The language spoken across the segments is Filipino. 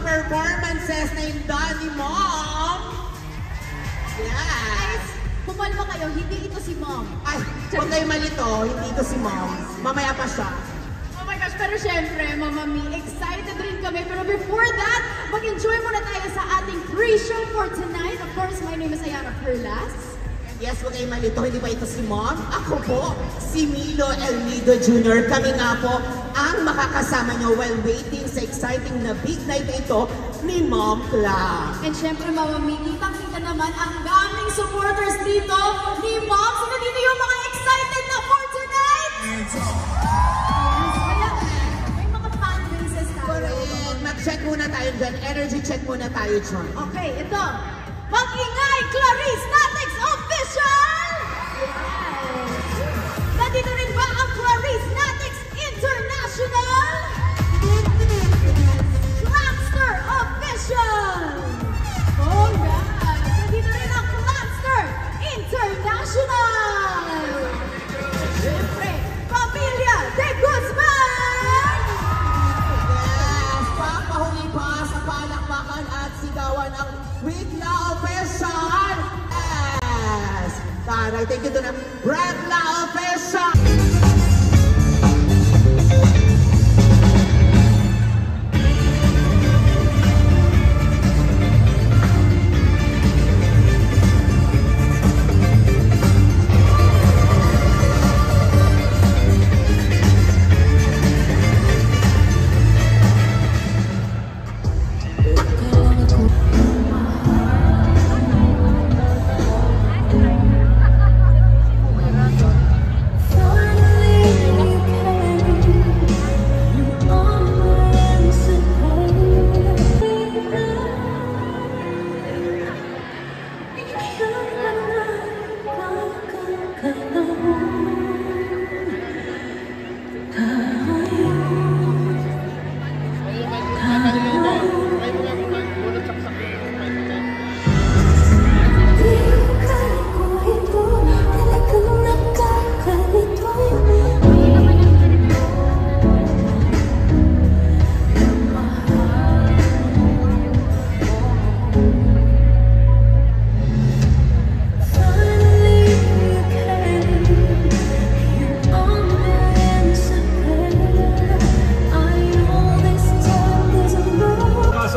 performances na indan ni Mom. Yes. Pumalma kayo, hindi ito si Mom. Ay, huwag kayo malito, hindi ito si Mom. Mamaya pa siya. Oh my gosh, pero syempre, Mama Mi, excited rin kami. Pero before that, mag-enjoy muna tayo sa ating pre-show for tonight. Of course, my name is Ayana Perlas. Yes, huwag kayo malito, hindi ba ito si Mom? Ako po, si Milo Elmido Jr. Kami nga po ang makakasama nyo while waiting sa exciting na big night ito ni Mom Cla. And syempre, Mama Mi, kitang-kita naman ang daming supporters dito ni Mom. Sino dito yung mga excited na for tonight? Yes, kaya may mga fan bases tayo. Correct. Mag-check muna tayo dyan. Energy check muna tayo dyan. Okay, ito. Mag-ingay, Clarice Natix Official! Yes! Nandito rin ba ang Clarice Natix International? Clapster Official! Oh yes! Nandito rin ang Clapster International! Siyempre, Pamilya de Guzman! Yes! Papahuli pa sa palakpakan at sigawan ang Bregla Official! Yes! Taray, thank you to ng Bregla Official!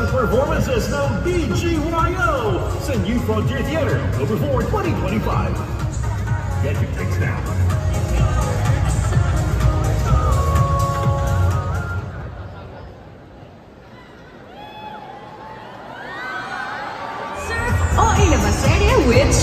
Performances ng BGYO! Send you Frontier Theater, October 4, 2025. Get your tickets now. Surf o ilabas serye with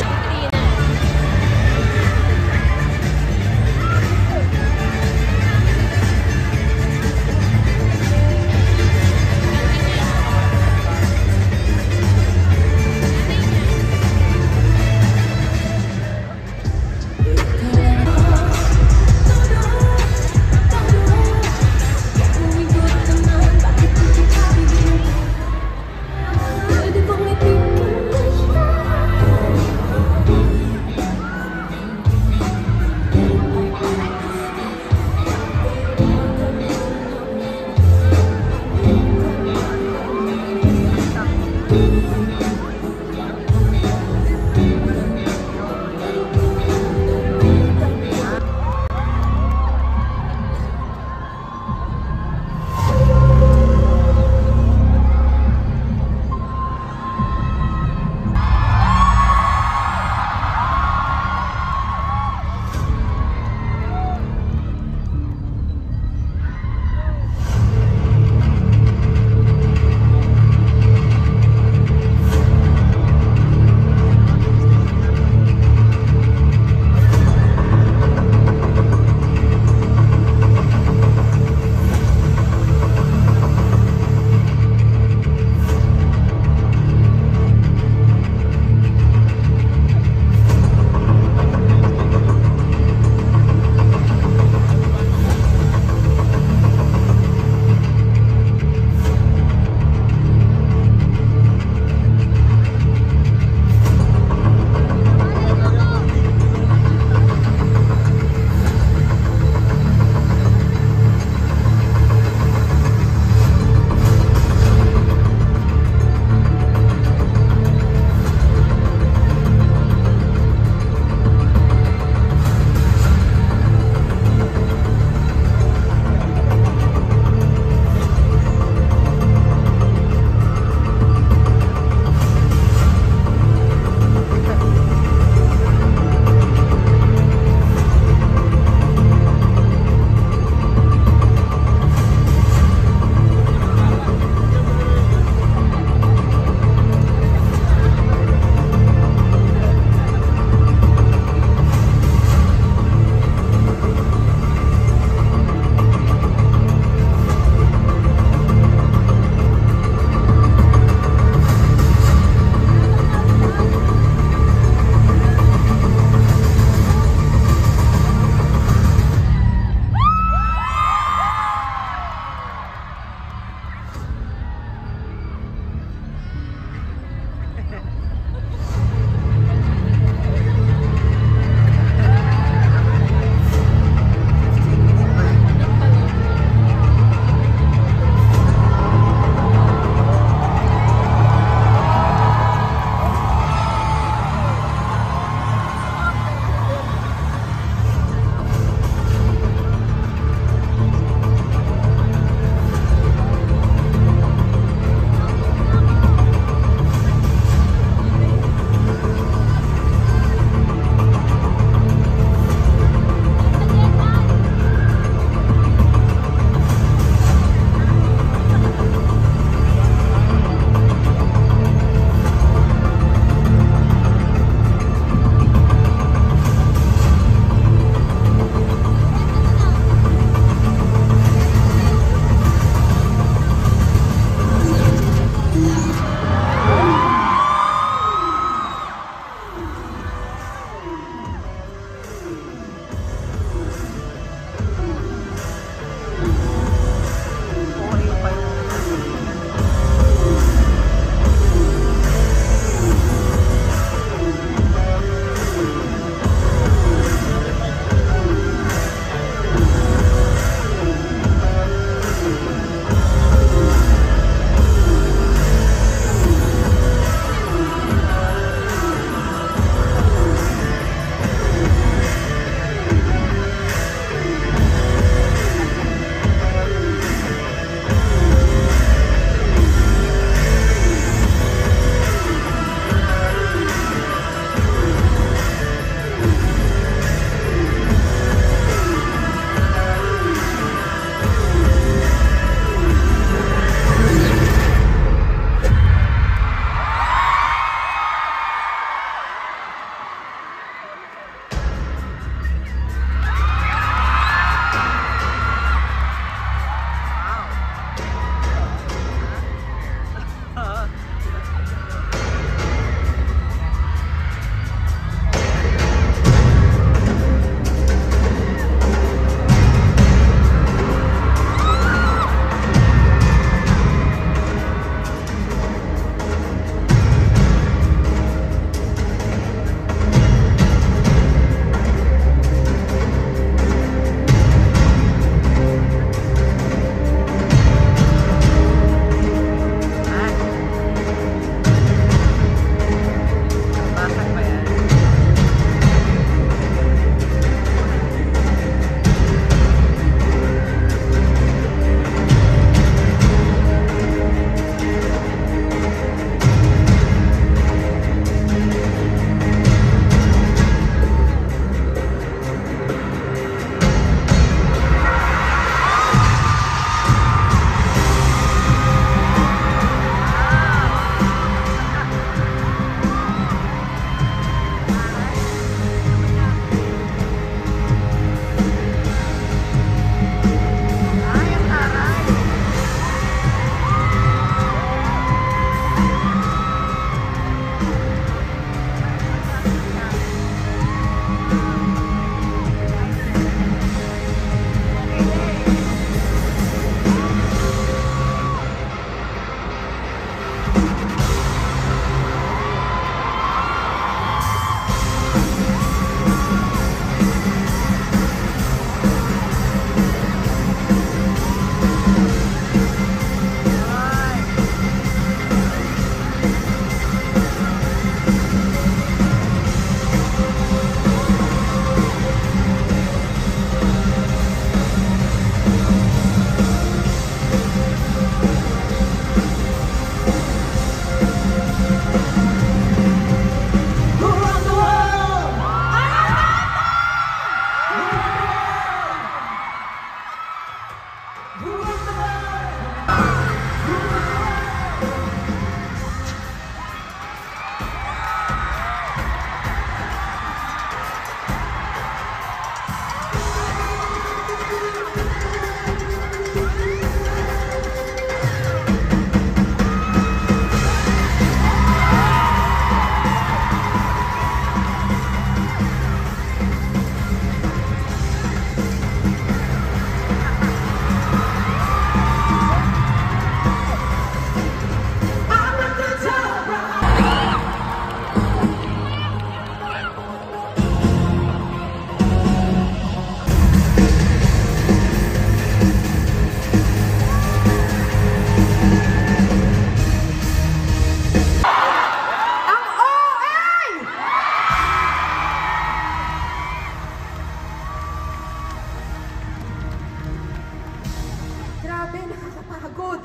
Grabe, nakakapagod.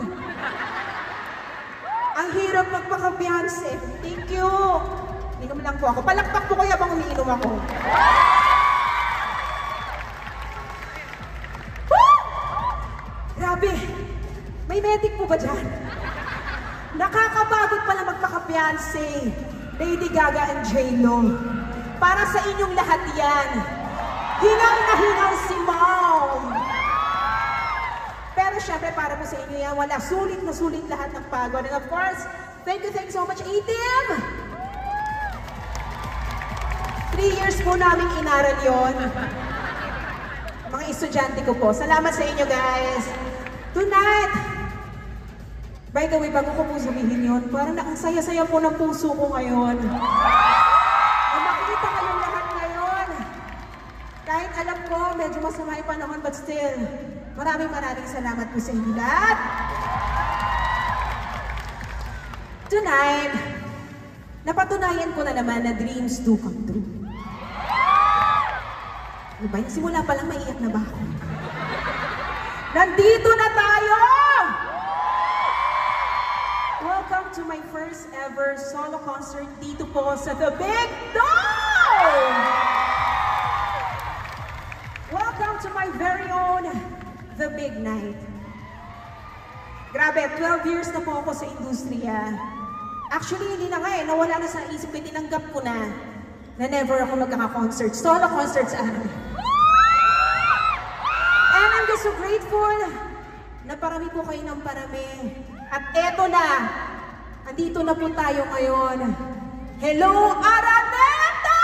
Ang hirap magpaka-Beyonce. Thank you. Inom lang po ako. Palakpak po kaya bang umiinom ako? Woo! Grabe. May medic po ba dyan? Nakakapagod pala magpaka-Beyonce. Lady Gaga and J-Lo. Para sa inyong lahat yan. Hingal na hingal si Mom. Pero syempre, para po sa inyo yan, wala. Sulit na sulit lahat ng pagod. And of course, thank you so much, A-Team! 3 years po namin inaral yon. Mga estudyante ko po. Salamat sa inyo, guys. Tonight, by the way, bago ko po sabihin yun, parang ang saya-saya po ng puso ko ngayon. Na makita kayong lahat ngayon. Kahit alam ko, medyo masama yung panahon, but still, maraming salamat po sa inyo lahat. Tonight, napatunayan ko na naman na dreams do come true. Diba? Yung simula pa lang, maiyak na ba ako? Nandito na tayo! Welcome to my first ever solo concert dito po sa The Big Dome! Welcome to my very own The Big Night. Grabe, 12 years na po ako sa industriya. Actually, hindi na nga nawala na sa isip ko, tinanggap ko na never ako magkaka-concert. Solo concerts ano. And I'm just so grateful na parami po kayo ng parami. At eto na, andito na po tayo ngayon. Hello, Araneta!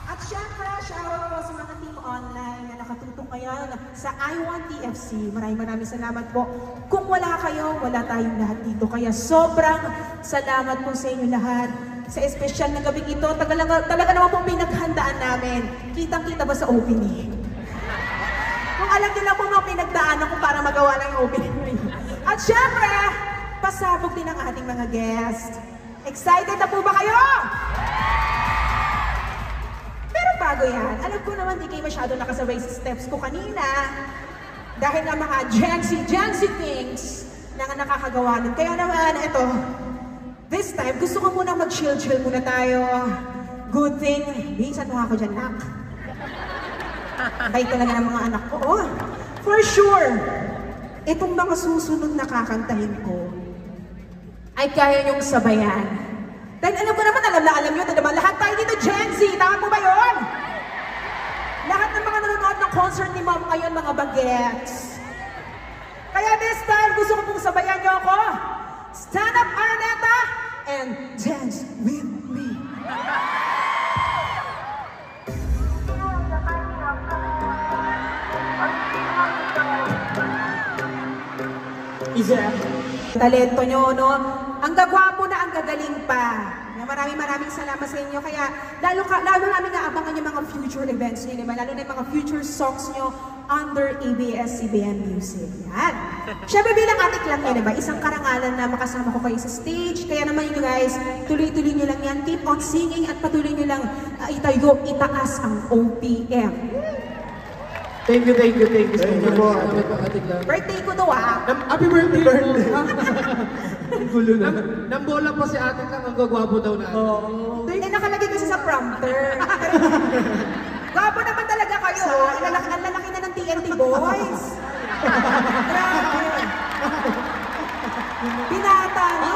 At syempre, shoutout po sa mga team online na nakatutong ngayon sa I1TFC. Maraming salamat po. Kung wala kayo, wala tayong lahat dito. Kaya sobrang salamat po sa inyo lahat. Sa espesyal na gabi ito, talaga naman pong pinaghandaan namin. Kitang-kita ba sa opening? Kung alam nila po mga pinagdaanan ko para magawa ng opening. At syempre, pasabog din ang ating mga guests. Excited na po ba kayo? Pero bago yan, alam ko naman di kayo masyado nakasabay sa steps ko kanina. Dahil na mga Gen Z things na nakakagawa nun. Kaya naman, ito, this time, gusto ko muna mag-chill muna tayo. Good thing, minsan mo ako dyan, nak. Bait talaga ng mga anak ko. Oh, for sure, itong mga susunod na kakantahin ko ay kaya niyong sabayan. Dahil alam ko naman, alam nyo, diba? Lahat tayo dito Gen Z, tama po ba yun? Lahat ng mga nanonood ng concert ni Mom ngayon, mga bagets. Kaya this time, gusto ko pong sabayan niyo ako. Stand up, Araneta, and dance with me. Isa. Talento nyo, no? Ang gagwapo na, ang gagaling pa. Maraming salamat sa inyo. Kaya lalo namin naabangan yung mga future events nyo, diba? Lalo na yung mga future songs nyo under ABS-CBN Music. Yan. Siyempre bilang atik lang yun, diba? Isang karangalan na makasama ko kayo sa stage. Kaya naman yun guys, tuloy-tuloy nyo lang yan. Keep on singing at patuloy nyo lang itaas ang OPM. Thank you so Thank you po. much. Salamat po, Ate Glam. Birthday ko to ah. Happy birthday po. Ang gulo na. Nambola pa si Ate Glam, ang gagwapo daw na. Oo. Eh, nakalagay kasi sa prompter. Gwapo naman talaga kayo. Ang lalaki na ng TNT boys. Grabe. Binata na.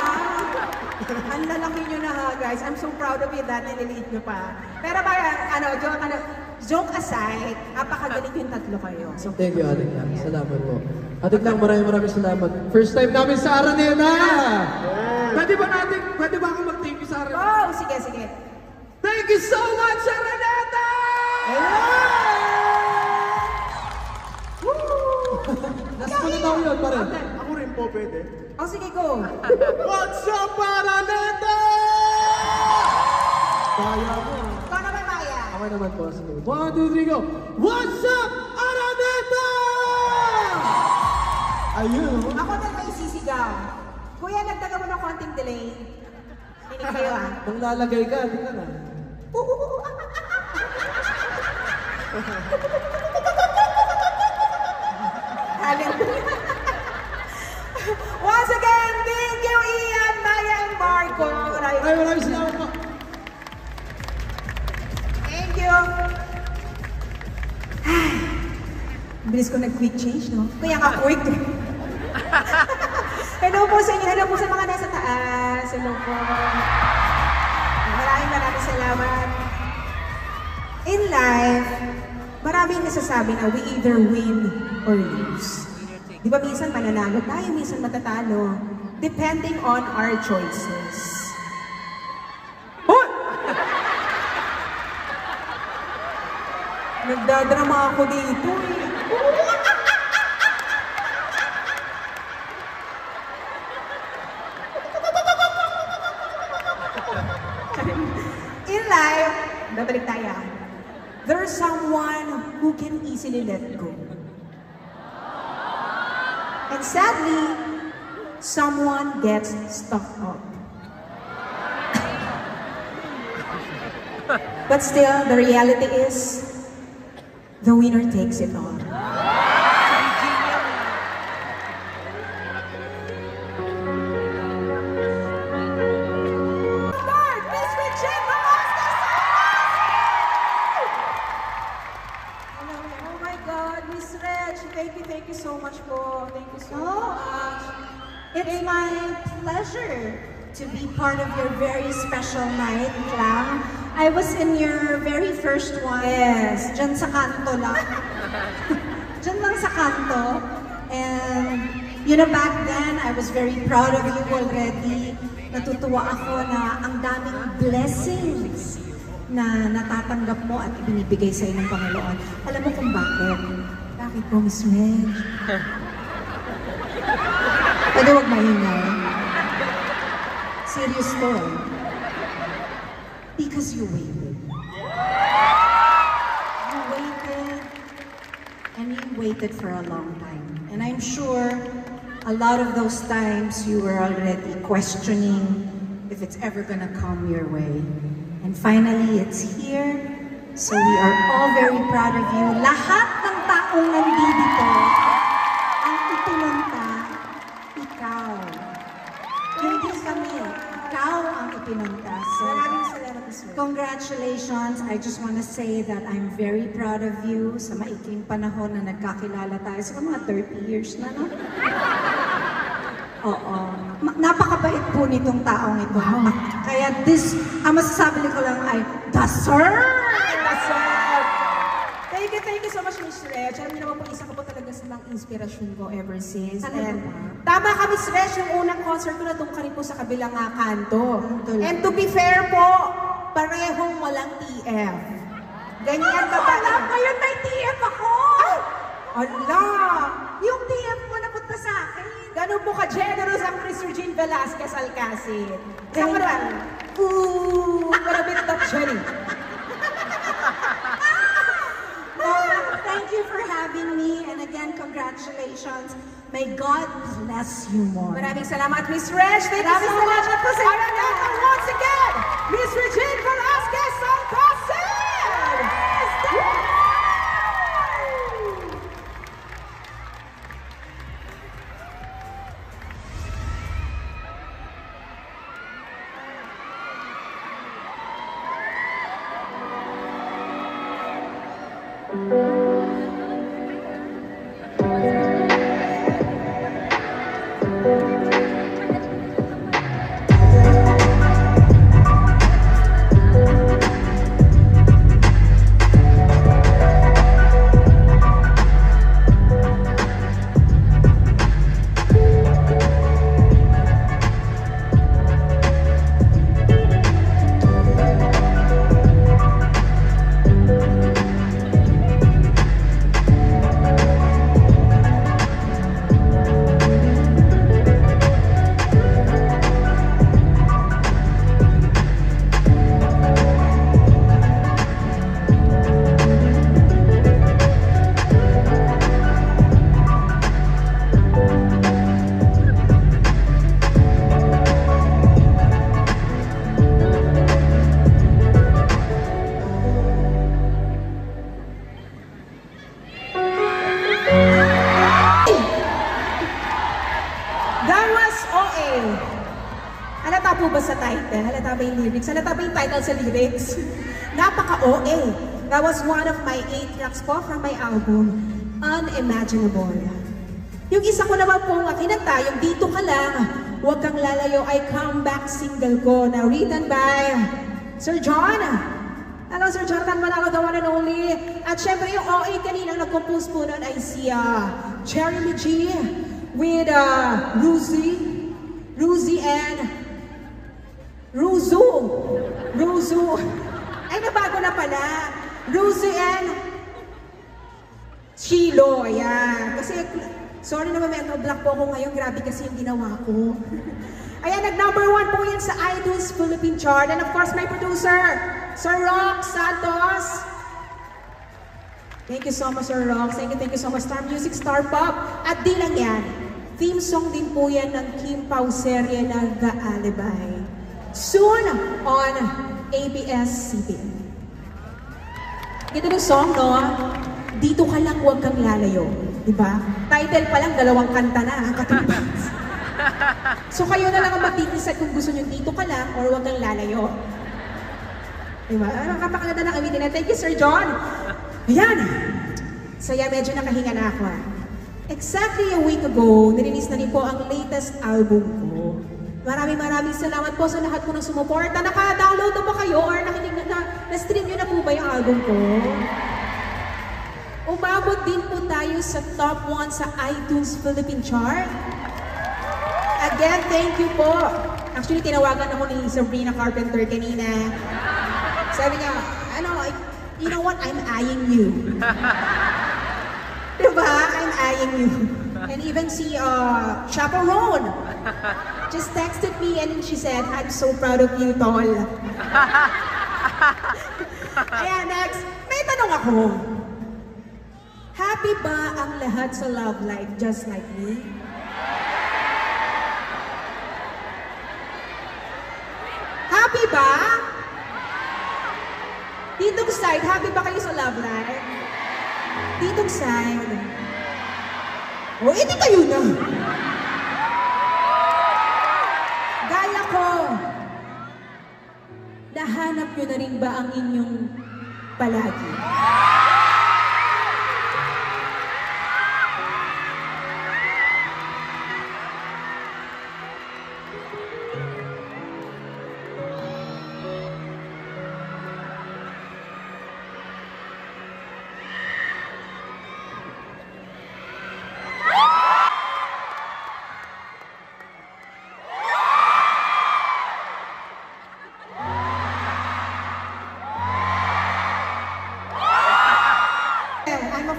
Ang lalaki nyo na ha, guys. I'm so proud of you that nililiit nyo pa. Pero ba, joke aside, napakagaling yung tatlo kayo. So, Thank you, Ate Glam. Salamat po. Ate Glam, maraming salamat. First time namin sa Araneta! Pwede ba akong mag-thank you sa Araneta? oh, sige, sige. Thank you so much, Araneta! Last mo na daw yun, pare. Ako rin po pwede. Oh, sige, go. What's up, Araneta? Kaya mo. Ikaw naman, Maya. Okay naman po. Sige. 1, 2, 3, go! What's up, Araneta? Ayun. Ako na may sisigaw. Kuya, nagtaga mo ng konting delay. Hinig kayo ah. Nang lalagay ka, tingnan na. Once again, thank you, Ian, Maya, and Marco. Maraming salamat po. Thank you. Bilis ko nag-quick change, no? Kaya nga quick. Hello po sa inyo. Hello po sa mga nasa taas. Hello po. Maraming salamat. In life, maraming nasasabi na we either win or lose. Di ba minsan mananalo tayo, minsan matatalo. Depending on our choices. Oh! Nagdadrama ako dito eh. In life, babalik tayo. There's someone who can easily let go. And sadly, someone gets stuck up. But still, the reality is, the winner takes it all. Oh my God, Miss Reg, thank you so much po. Thank you so much. It's my pleasure to be part of your very special night, Clam. I was in your very first one. Yes. Diyan sa kanto lang. Diyan lang sa kanto. And, you know, back then, I was very proud of you already. Natutuwa ako na ang daming blessings na natatanggap mo at ibinibigay sa'yo ng Panginoon. Alam mo kung bakit? Bakit po, Miss Reg? Pwede wag maingay. Serious to eh. Because you waited. You waited, and you waited for a long time. And I'm sure a lot of those times you were already questioning if it's ever gonna come your way. And finally, it's here. So we are all very proud of you. Lahat ng taong nandito ang ipinunta, ikaw. Hindi kami, ikaw ang ipinunta. So, Maraming salamat, Miss Reg. congratulations. I just want to say that I'm very proud of you sa maikling panahon na nagkakilala tayo. So, mga 30 years na, no? Oo. Napakabait po nitong taong ito. Kaya ang masasabi ko lang ay, deserve! Thank you so much, Miss Reg. Alam niyo naman po, isa ko po talaga sa mga inspirasyon ko ever since. Talaga And ba? tama ka, Miss Reg, yung unang concert ko na doon ka rin po sa kabilang kanto. Tuloy. And to be fair po, parehong walang TF. Ganyan ka ba? Alam, ngayon may TF ako! Ala! Yung TF mo napunta sa akin. Ganun po ka-generous ang Chris Regine Velasquez Alcacid. Saan ka Ganyan. lang? Ooh, what a bit of Jenny. Thank you for having me, and again, congratulations. May God bless you more. Maraming salamat, Miss Reg. Thank you Maraming so much. salamat po sa inyo. And once again, Miss Regine Velasquez Alcacid! That was OA. Halata po ba sa title? Halata ba yung lyrics? Halata ba yung title sa lyrics? Napaka-OA. That was one of my 8 tracks po from my album, Unimaginable. Yung isa ko naman pong kinanta, yung Dito Ka Lang, Huwag Kang Lalayo, ay comeback single ko na written by Sir John. Hello, Sir Jonathan Manalo, the one and only. At syempre yung OA kanina nag-compose po nun ay si Jeremy G with Ruzy and Ruzu. Ay, nabago na pala. Ruzy and Chilo. Ayan. Kasi, sorry naman, mental block po ako ngayon. Grabe kasi yung ginawa ko. Ayan, nag-number 1 po yan sa iTunes Philippine Chart. And of course, my producer, Sir Rock Santos. Thank you so much, Sir Rock. Thank you so much, Star Music, Star Pop. At di lang yan, theme song din po yan ng Kim Pao serye na The Alibi. Soon on ABS-CBN. Ganda ng song, no? Dito Ka Lang, Huwag Kang Lalayo. Diba? Title pa lang, 2 kanta na. Katupas. So kayo na lang ang mag-decide kung gusto nyo dito ka lang or huwag kang lalayo. Diba? Kapakaganda ng aminin na. Thank you, Sir John. Ayan. Saya, medyo nakahinga na ako. Exactly a week ago, nirelease na rin po ang latest album ko. Maraming salamat po sa lahat po ng sumuporta. Naka-download na ba kayo or na-stream nyo na po ba yung album ko? Umabot din po tayo sa top 1 sa iTunes Philippine Chart. Again, thank you po. Actually, tinawagan ako ni Sabrina Carpenter kanina. Sabi niya, you know what? I'm eyeing you. Diba? I'm eyeing you. And even si Chaperone just texted me and she said, I'm so proud of you, tol. Ayan, next. May tanong ako. Happy ba ang lahat sa love life just like me? Happy ba? Ditong side, happy ba kayo sa love life? Ditong side. O, hindi kayo na. Gaya ko, nahanap nyo na rin ba ang inyong palagi?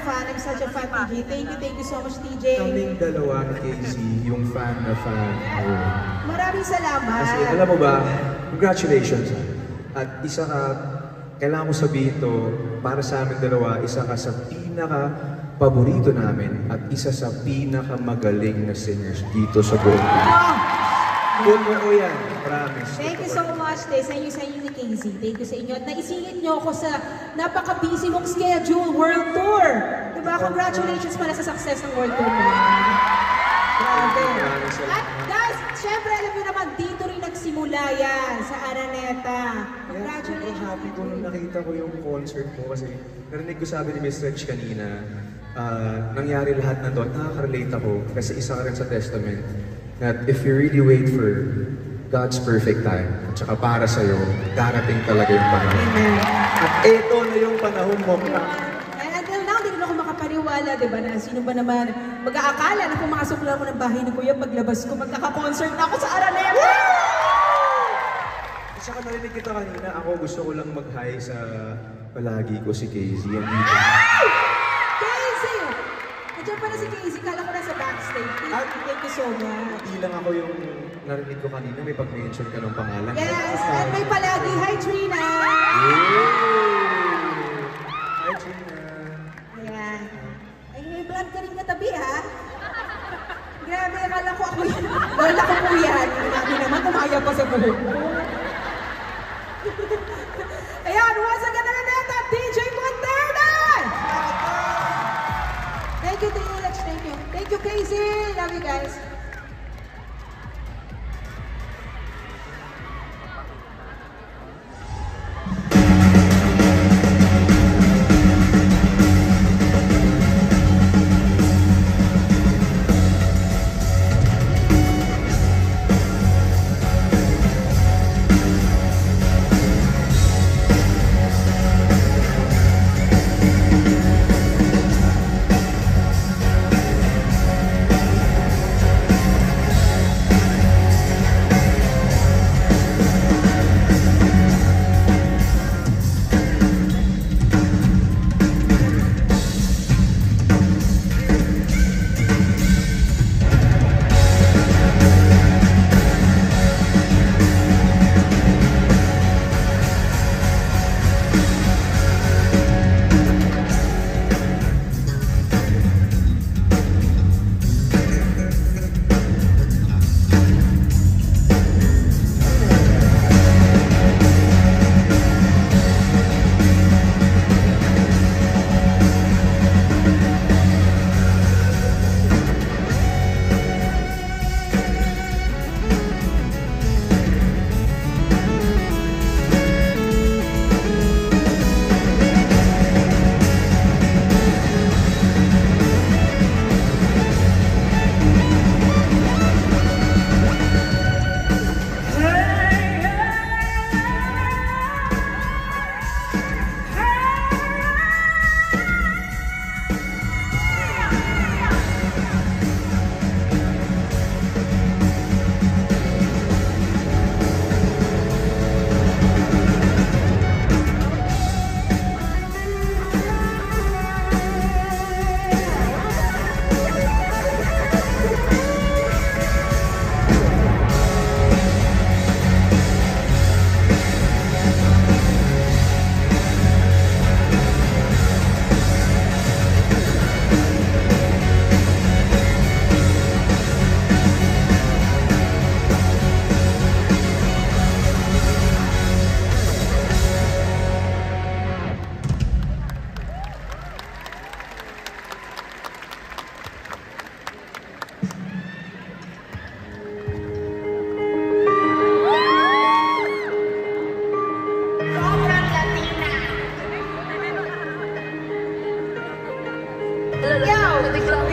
I'm such a fan, TJ. Thank you so much, TJ. Kaming dalawa ni Casey, yung fan na fan. Maraming salamat. Kasi alam mo ba, congratulations. At isa ka, kailangan ko sabihin to, para sa amin dalawa, isa ka sa pinaka-paborito namin at isa sa pinaka-magaling na singers dito sa buong Good mo yan, promise. Thank you so much, Tay. Sa inyo ni Casey. Thank you sa inyo. At naisingit nyo ako sa napaka-busy mong schedule, World Tour. Diba? Congratulations pala sa success ng World Tour mo. Grabe. At guys, syempre alam nyo naman, dito rin nagsimula yan sa Araneta. Sobrang Congratulations. happy ko nung nakita ko yung concert mo kasi narinig ko sabi ni Miss Reg kanina, nangyari lahat na doon. Nakaka-relate ako kasi isa ka rin sa testament that if you really wait for God's perfect time at saka para sa'yo, darating talaga yung panahon. Amen. At eto na yung panahon mo. And until now, hindi ko makapaniwala, di ba, na sino ba naman mag-aakala na pumasok lang ako ng bahay ni Kuya, paglabas ko, magkaka-concert na ako sa Araneta! At saka narinig kita kanina, ako gusto ko lang mag-hi sa palagi ko si Casey. Andito. Casey! Nandiyan pala si Casey, kala ko nasa backstage. Thank you so much. Hindi lang ako yung narinig ko kanina, may pag-mention ka ng pangalan. Yes, and may palagi, hi Trina! Hi, Trina. Ayan. Ay, may vlog ka rin katabi, ha? Grabe, akala ko ako yan. Lola ko po yan. Grabe naman, kumaya pa sa buhok mo. Ayan, once again na neta, DJ Montana! Thank you, TH. Thank you. Thank you, Casey. Love you guys.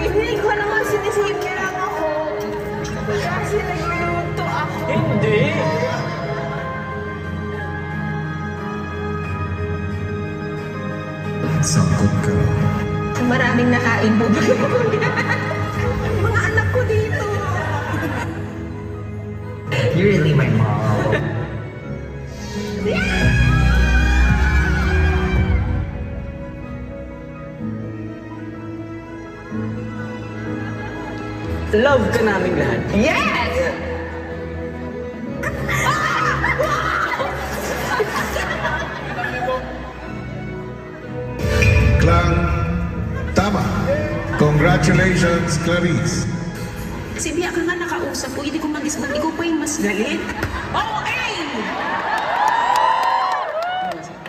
Hindi ko naman sinisipin lang ako. Kasi nagluluto ako. Hindi! Sangkot ka. Maraming nakain mo ba? Mga anak ko dito. You're really my mom. Love ka namin lahat. Yes! Klang, tama. Congratulations, Clarice. Si Bia ka nga nakausap ko, hindi ko mag-isip, ikaw pa yung mas galit. Okay!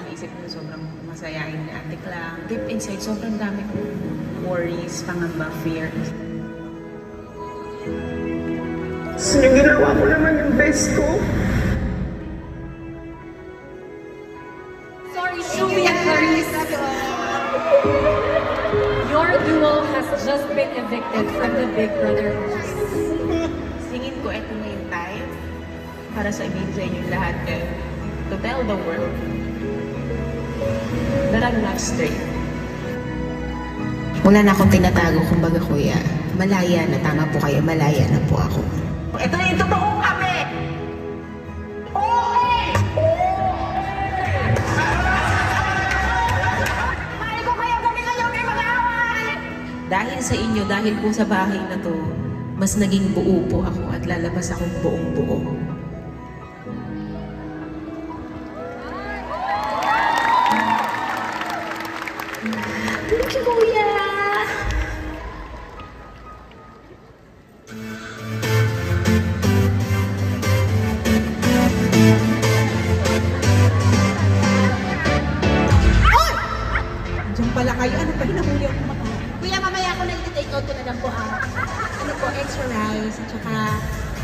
Naisip ko sobrang masayain ni Ate Klang. Deep inside, sobrang dami kong worries, pangamba, fears. So, yung ginawa ko naman yung best ko. sorry, Shubi and Clarice. Your duo has just been evicted from the Big Brother house. Tingin ko ito na yung time para sabihin sa inyo lahat to tell the world that I'm not straight. Wala na akong tinatago, kumbaga kuya. Malaya na, tama po kayo, malaya na po ako. Ito na yung totoong kami! Dahil sa inyo, dahil po sa bahay na to, mas naging buo po ako at lalabas akong buong buo. Thank you, Kuya! Diyan pala kayo. Ano ba hinahuli ako kumakain? Kuya, mamaya ako na i-take out ko na lang po ano po, extra rice, at saka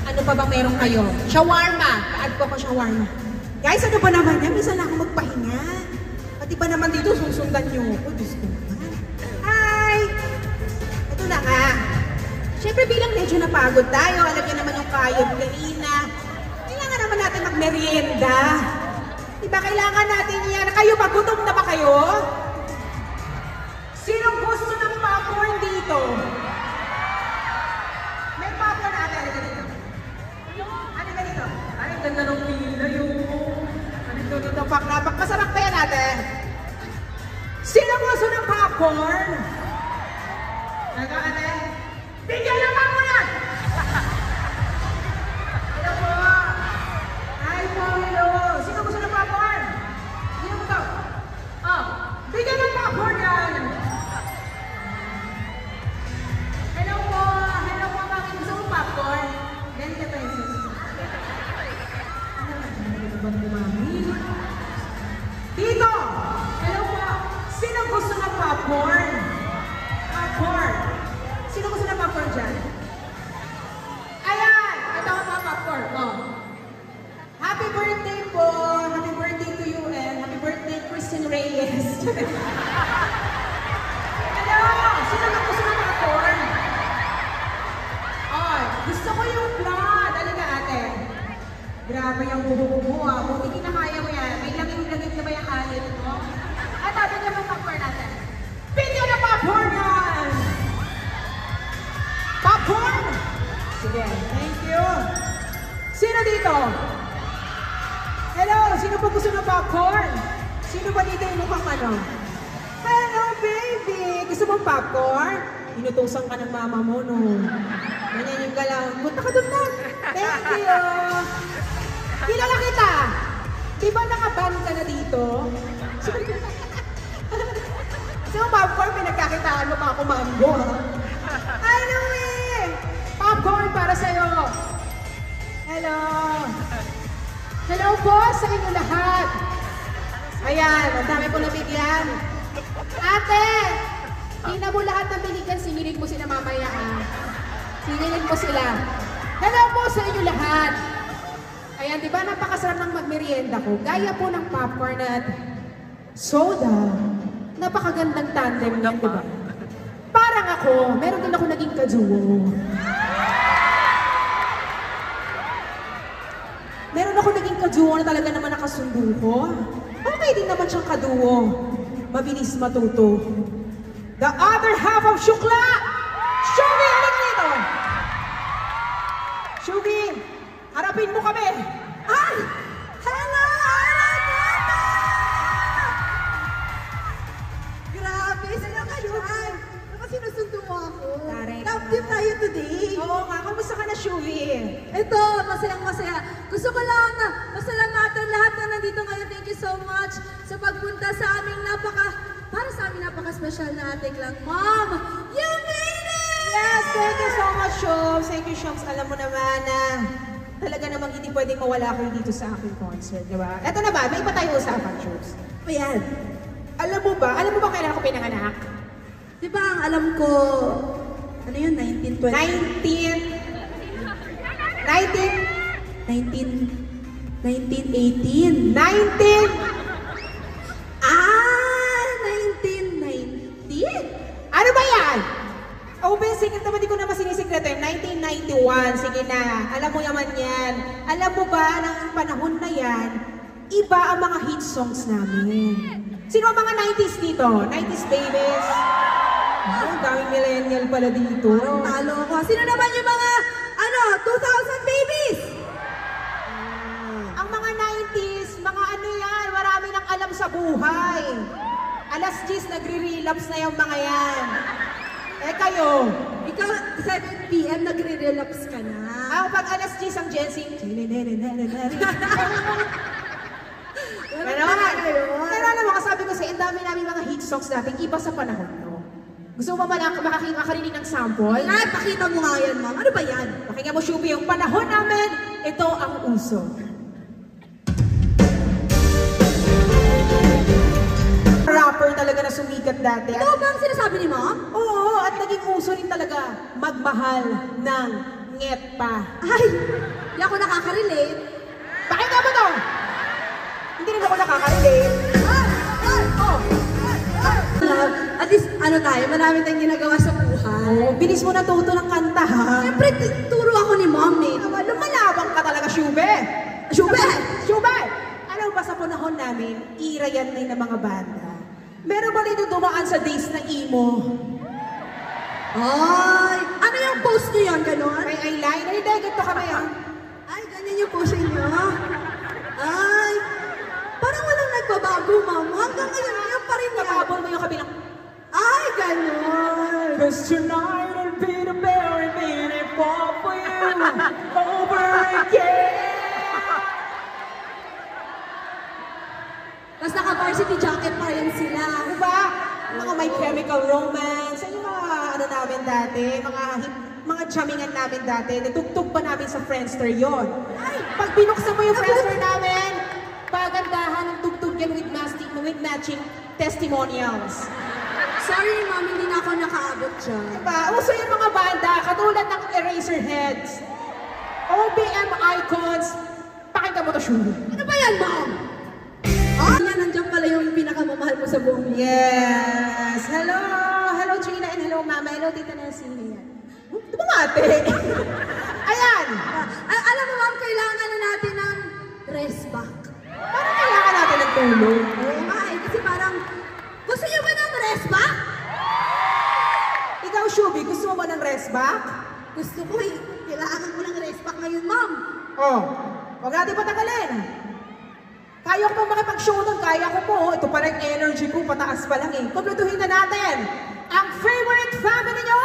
ano pa ba meron kayo? Shawarma! Add po ako shawarma. Guys, ano ba naman yan? Minsan na ako magpahinga. Pati ba naman dito susundan niyo ako? Diyos ko naman. Hi! Ito na nga. Siyempre bilang medyo napagod tayo, alam niyo naman yung kayod kanina. Kailangan naman natin magmerienda. Diba kailangan natin yan? Kayo ba? Gutom na ba kayo? Sinong gusto ng popcorn dito? May popcorn na ate. Halika dito. Halika dito. Ay, ganda ng pila yun. Halika dito. Pak-napak. Masarap ba yan ate? Sinong gusto ng popcorn? Halika ate. Bigyan naman mo yan! Hello po. Hi po, hello. Sino gusto ng popcorn? Sino gusto? Oh, bigyan ng popcorn yan! Hello po, bakit gusto mo popcorn? Ganito pesos. Ano ba ito, mami? Dito! Hello po, sino gusto ng popcorn? Popcorn! Sino gusto ng popcorn dyan? Ayan! Ito ang mga popcorn. Oh. Happy birthday po! Happy birthday to you and happy birthday, Christine Reyes. Hello! Sino na gusto ng popcorn? Oh, gusto ko yung blood. Halika ate. Grabe yung buho-buho ah. Buti kinakaya mo yan. May langit-langit na ba yung alit mo? At ate ka ng popcorn natin. Bigyan na popcorn yan! Popcorn! Sige, thank you. Sino dito? Hello, sino po gusto ng popcorn? Sino ba dito yung mukhang ano? Hello, baby! Gusto mong popcorn? Inutusan ka ng mama mo, no? Ganyan yung galaw. Punta ka doon na. Thank you. Kilala kita. Di ba nakaban ka na dito? Gusto mong popcorn? Pinagkakitaan mo pa ako mango, ha? I know it! Popcorn para sa'yo. Hello. Hello po sa inyo lahat. Ayan, ang dami po nabigyan. Ate, tina mo lahat ng binigyan, sinilig mo sila mamaya ah. Sinilig mo sila. Hello po sa inyo lahat. Ayan, di ba napakasarap ng magmerienda ko? Gaya po ng popcorn at soda. Napakagandang tandem yan, di ba? Parang ako, meron din ako naging kaduo. Meron ako naging kaduo na talaga naman nakasundo ko. Okay din naman siyang kaduo. Mabilis matuto. The other half of Shukla! Shugi, halika dito! Shugi, harapin mo kami! Ay! Hello! Grabe, sino kayo? Baka sinusundo mo ako. Love you tayo today. Oo nga, kamusta ka na, Shugi? Ito, masayang-masaya. Gusto ko lang na pasalamatan lahat na nandito ngayon. Thank you so much sa pagpunta sa aming para sa aming napaka-special na ating lang. Mom, you made it! Yes, thank you so much, Shoms. Thank you, Shoms. Alam mo naman na talaga namang hindi pwedeng mawala kayo dito sa aking concert, di ba? Eto na ba, may iba tayong usapan, Shoms. Ayan. Alam mo ba kailan ako pinanganak? Di ba ang alam ko, ano yun, 1918? 1918. alam mo ba, ng panahon na yan, iba ang mga hit songs namin. Sino ang mga 90s dito? 90s babies? Ang daming millennial pala dito. Talo ko. Sino naman yung mga, 2000 babies? Ang mga 90s, mga ano yan, marami nang alam sa buhay. Alas 10, nagre-relapse na yung mga yan. Eh kayo, Ikaw, 7 p.m. nagre-relapse ka na. pag alas 10 ang Gen Z, pero alam mo, sabi ko ang dami namin mga hit songs natin, iba sa panahon no? Gusto mo ba makakarinig ng sample? Ay, pakita mo nga yan, ma'am. Ano ba yan? Pakinggan mo, Shubi, yung panahon namin, ito ang uso. Rapper talaga na sumikat dati. Ito ba ang sinasabi ni ma'am? Oo, at naging uso rin talaga magmahal ng ngetpa. Ay, hindi ako nakaka-relate. Pakinggan mo to! Hindi rin ako nakaka-relate. At least, tayo, marami tayong ginagawa sa buhay. Bilis mo natuto ng kanta, ha? Siyempre, turo ako ni mom eh. Lumalabang ka talaga, Shube! Shube! Alam ba sa panahon namin, ira yan na ng mga banda. Meron ba dito dumaan sa days na emo? Ay, ano yung post nyo yan, ganon? May eyeliner? Hindi, ganito kami, ha? Ay, ganyan yung post nyo. Ay, parang walang nagbabago, ma'am. Hanggang ngayon, yun pa rin yan. Nakabol mo yung kabilang. Ay, ganon. Cause tonight I'll be the very minute fall for you over again. Tapos naka-varsity jacket pa rin sila. Diba? Mga My Chemical Romance, yung mga namin dati, mga jamingan namin dati, natugtog pa namin sa Friendster yon. Pag binuksan mo yung Friendster namin, pagandahan ng tugtog yan with matching testimonials. Sorry, ma'am, hindi na ako nakaabot dyan. Diba? Uso yung mga banda, katulad ng Eraserheads, OBM Icons, pakinggan mo to, Shuli. Ano ba yan, ma'am? Nandiyan pala yung pinakamamahal mo sa buong mundo. Yes! Hello! Hello, Trina, and hello, Mama. Hello, Tita Nancy. Ito ba ate? Ayan! Alam mo, ma'am, kailangan na natin ng rest back. Parang kailangan natin ng tulong. Oo nga eh, kasi parang, gusto niyo ba ng rest back? Ikaw, Shubi, gusto mo ba ng rest back? Gusto ko eh. Kailangan ko ng rest back ngayon, ma'am. Oh, huwag natin patagalin. Kaya ko pa makipag-show nun, kaya ko po. Ito pa rin energy ko, pataas pa lang eh. Kumpletuhin na natin ang favorite family nyo!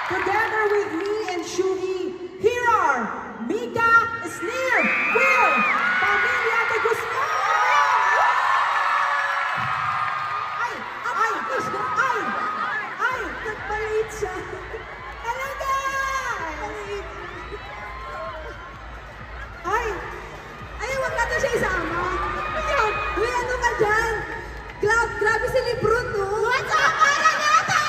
Together with me and Shubi, here are Mika, Sneer, Will, Pamilya de Guzman! Ay! Nagpalit siya. Talaga! Ay, wag natin siya isama. Ayan, uy, ano ka dyan? Grabe si Lebron, no? What's up, Maranata?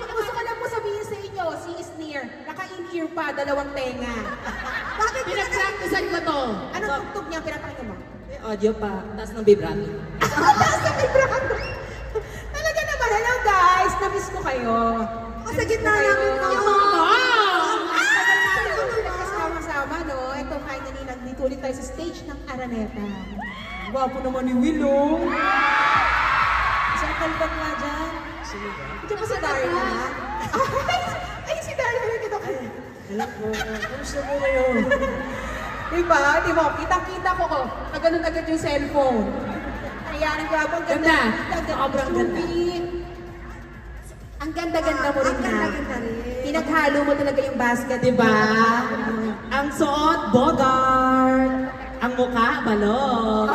Gusto ko lang po sabihin sa inyo, si Sneer, naka-in-ear pa, dalawang tenga. Bakit Pinag-practicean ko to. Anong tugtog niya, pinapakinggan mo? May audio pa. Taas ng vibrato. Taas na vibrato. Talaga naman, hello guys, na-miss ko kayo. Sa gitna namin, Sama-sama, no? Ito, finally, nandito ulit tayo sa stage ng Araneta. Gwapo naman ni Willow. Isang kalbat nga dyan. Diyan pa si Darla. Ay, si Darla. Kita ko. Hello po. Kamusta po kayo? Diba? Kitang-kita ko ko. Naganon agad yung cellphone. Ayan, ang gwapo. Ang ganda. Sobrang ganda. Ang ganda-ganda mo rin na. ganda rin. Pinaghalo mo talaga yung basket, di ba? Ang suot, Bogart. Ang mukha, balot.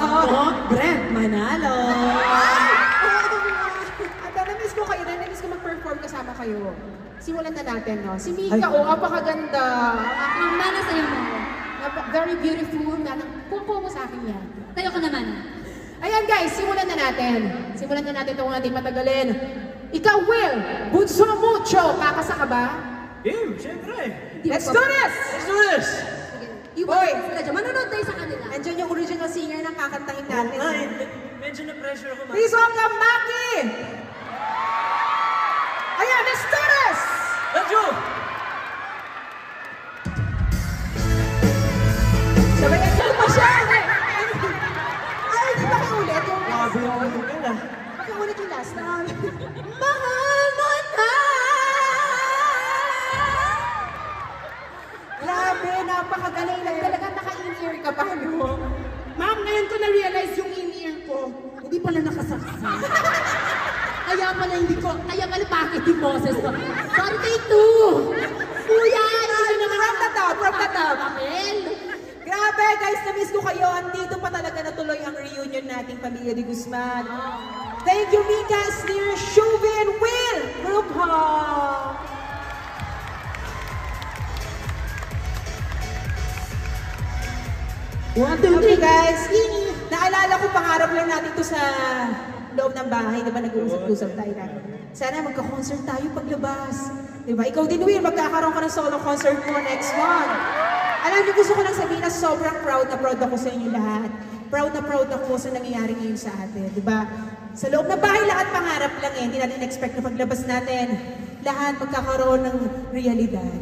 Brent Manalo. At na-miss ko kayo, na-miss ko mag-perform kasama kayo. Simulan na natin, no? Si Mika, apakaganda. Ma'am, mana sa'yo mo. Very beautiful. Kuko mo sa akin yan. Tayo ka naman. Ayan guys, simulan na natin. Simulan na natin itong ating matagalin. Ikaw, Will, bunso mucho. Kakasa ka ba? Siyempre. Let's do this! Let's do this. Boy, Manonood tayo sa kanila. andyan yung original singer ng kakantahin natin. Ay, medyo na-pressure ako. Please welcome Maki! Ayan, let's do this! Mahal mo na! Grabe, napakagaling lang talaga. Naka-in-ear ka pa, no? Ma'am, ngayon ko na-realize yung in-ear ko. Hindi pala nakasaksa. Kaya pala bakit yung boses ko. Sorry, take two. Kuya, From the top. Grabe, guys, na-miss ko kayo. Andito pa talaga natuloy ang reunion nating Pamilya de Guzman. Thank you, Mika, Sneer, Shuvi, and Will. Group hug. One, two, Okay, three. guys. Naalala ko, pangarap lang natin to sa loob ng bahay. Diba, nag-uusap-usap tayo na. Sana magka-concert tayo paglabas. Diba? Ikaw din, Will, magkakaroon ka ng solo concert mo next month. Alam niyo, gusto ko lang sabihin na sobrang proud ako sa inyo lahat. Proud ako sa nangyayari ngayon sa atin. Diba? Sa loob ng bahay, lahat pangarap lang eh. Hindi natin expect na paglabas natin, lahat magkakaroon ng realidad.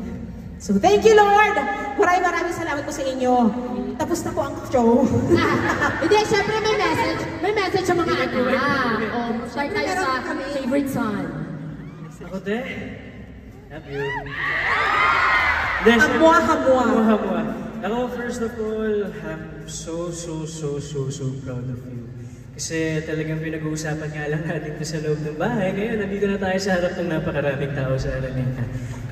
So, thank you, Lord! Maraming salamat po sa inyo. Tapos na po ang show. Hindi, syempre may message. May message sa mga anak. Start tayo sa favorite son. Ako din. Love you. Hamwa. Ako, first of all, I'm so proud of you. Kasi talagang pinag-uusapan nga lang natin ito sa loob ng bahay. Ngayon, nandito na tayo sa harap ng napakaraming tao sa Araneta.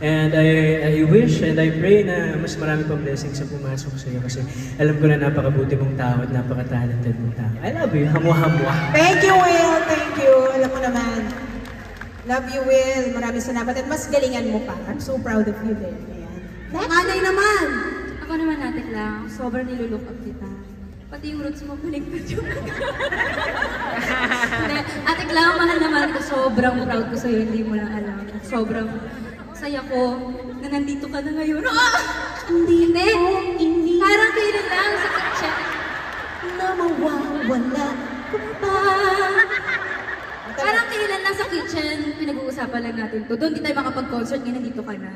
And I wish and I pray na mas marami pang blessings sa pumasok sa iyo. Kasi alam ko na napakabuti mong tao at napaka-talented mong tao. I love you. Hamwa-hamwa. Thank you, Will. Thank you. Alam mo naman. Love you, Will. Maraming salamat. At mas galingan mo pa. I'm so proud of you din. Nanay naman! Ako naman natin lang, sobrang nilulok up kita. Pati yung roots mo, baligtad yun. Ate Clau, mahal naman ko. Sobrang proud ko sa'yo, hindi mo lang alam. Sobrang saya ko na nandito ka na ngayon. Hindi. Parang kailan lang sa kitchen. Na mawawala ko pa. Parang kailan lang sa kitchen, pinag-uusapan lang natin to. Doon di tayo makapag-concert, ngayon nandito ka na.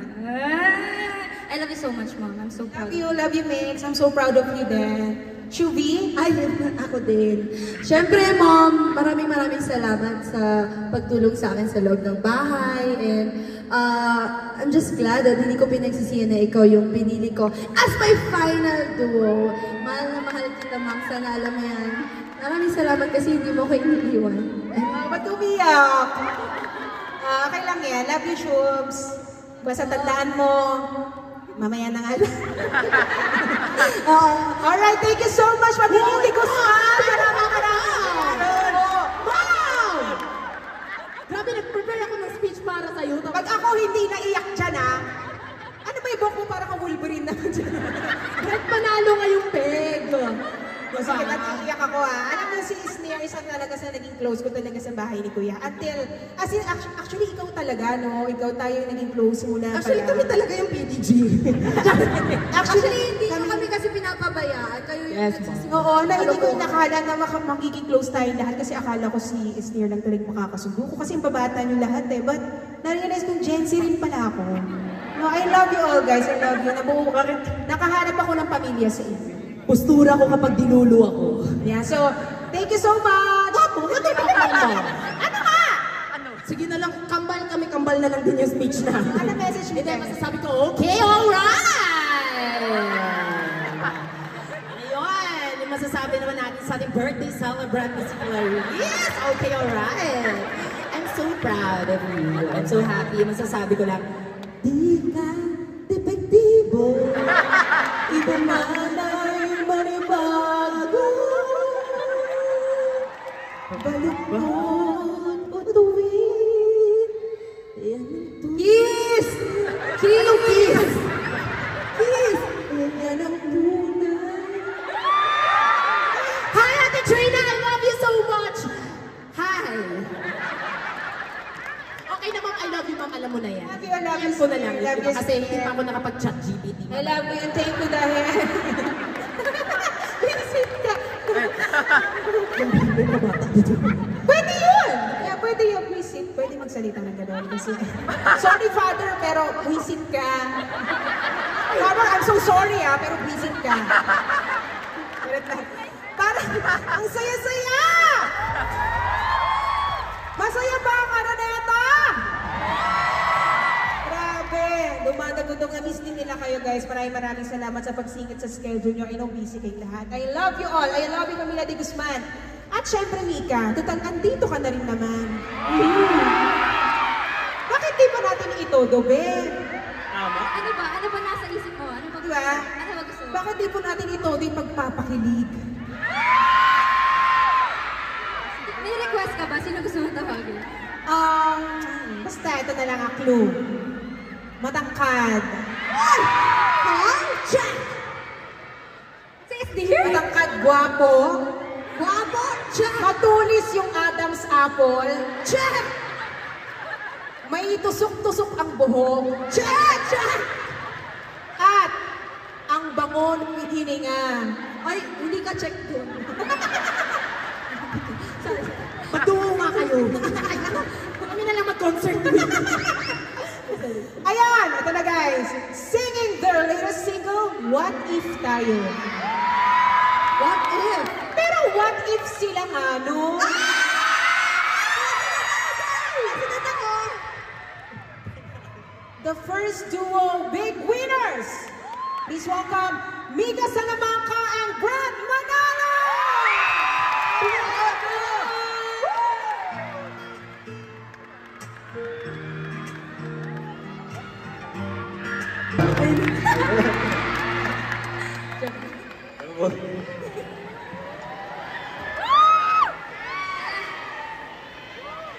I love you so much, Mom. I'm so proud. Love you, Mix. I'm so proud of you din. Shuvi? Ay, ako din. Siyempre, Mom, maraming salamat sa pagtulong sa akin sa loob ng bahay. And I'm just glad that hindi ko pinagsisihan na ikaw yung pinili ko as my final duo. Mahal na mahal kita, Mom. Sana alam mo yan. Maraming salamat kasi hindi mo ko iniiwan. Ba't umiyak? Okay lang yan. Love you, Shubs. Basta tandaan mo, mamaya na nga lang. Alright, thank you so much. Pag-ibig ko sa Wow! Grabe, nag-prepare ako ng speech para sa'yo. Pag ako hindi naiyak dyan, ano ba yung buhok mo para kang Wolverine naman dyan? Red panalo ngayong peg. Kasi nag-iiyak ako Alam mo si Sneer, isa talaga sa naging close ko talaga sa bahay ni Kuya. Actually, ikaw talaga, no? Ikaw tayo yung naging close mula Actually, kami talaga yung PDG. Actually, hindi nyo kami kasi pinapabayaan. Kayo yung Oo, na hindi ko nakala na magiging close tayo lahat kasi akala ko si Sneer lang talagang makakasundo ko kasi yung babata nyo lahat But na-realize kong Gen Z rin pala ako. No, I love you all guys. I love you. Nakahanap ako ng pamilya sa inyo. Postura ko kapag dinulo ako. Yeah, so, thank you so much! Ano ka? Sige na lang, kambal na lang din yung speech na. Ano message mo? Hindi, masasabi ko, okay, alright! Ayun, yung masasabi naman natin sa ating birthday celebrant na si Clarice. Okay, alright. I'm so proud of you. I'm so happy. Masasabi ko lang, di ka depektibo. Iba man ay manibago. Baluktot o tuwid. Kiss! Kiss! Kiss! Yan ang tunay. Hi, Ate Trina! I love you so much! Hi! Okay na, Ma'am. I love you, Ma'am. Alam mo na yan. Love you, I love you. Alam ko na lang. Love you, Kasi hindi pa ako nakapag-chat GPT. I love you and thank you dahil... Visit ka! Pwede yun! Yeah, pwede yun. Visit. Pwede magsalita ng gano'n. Kasi... Sorry, Father, pero visit ka. Father, I'm so sorry pero visit ka. Parang, ang saya-saya! Masaya ba ang kayo guys. Maraming salamat sa pagsingit sa schedule nyo. I know busy kayong lahat. I love you all. I love you, Camila de Guzman. At syempre, Mika, total, andito ka na rin naman. Bakit di pa natin itodo, be? Tama. Ano ba? Ano ba nasa isip mo? Ano ba gusto Diba? mo? Ano ba gusto mo? Bakit di po natin itodo yung pagpapakilig? May request ka ba? Sino gusto mo tawagin? Basta ito na lang ang clue. Matangkad. Check! Si SDR? Matangkad, gwapo. Gwapo, check! Matulis yung Adam's apple. Check! May tusok-tusok ang buhok. Check! Check! At ang bangon ng hininga. Ay, hindi ka check doon. Patungo nga kayo. Kami na lang mag-concert. Ayan, ito na guys. Singing their latest single, What If tayo. What if? Pero what if sila nga, no? The first duo big winners. Please welcome Mika Salamanca and Brad Manalo!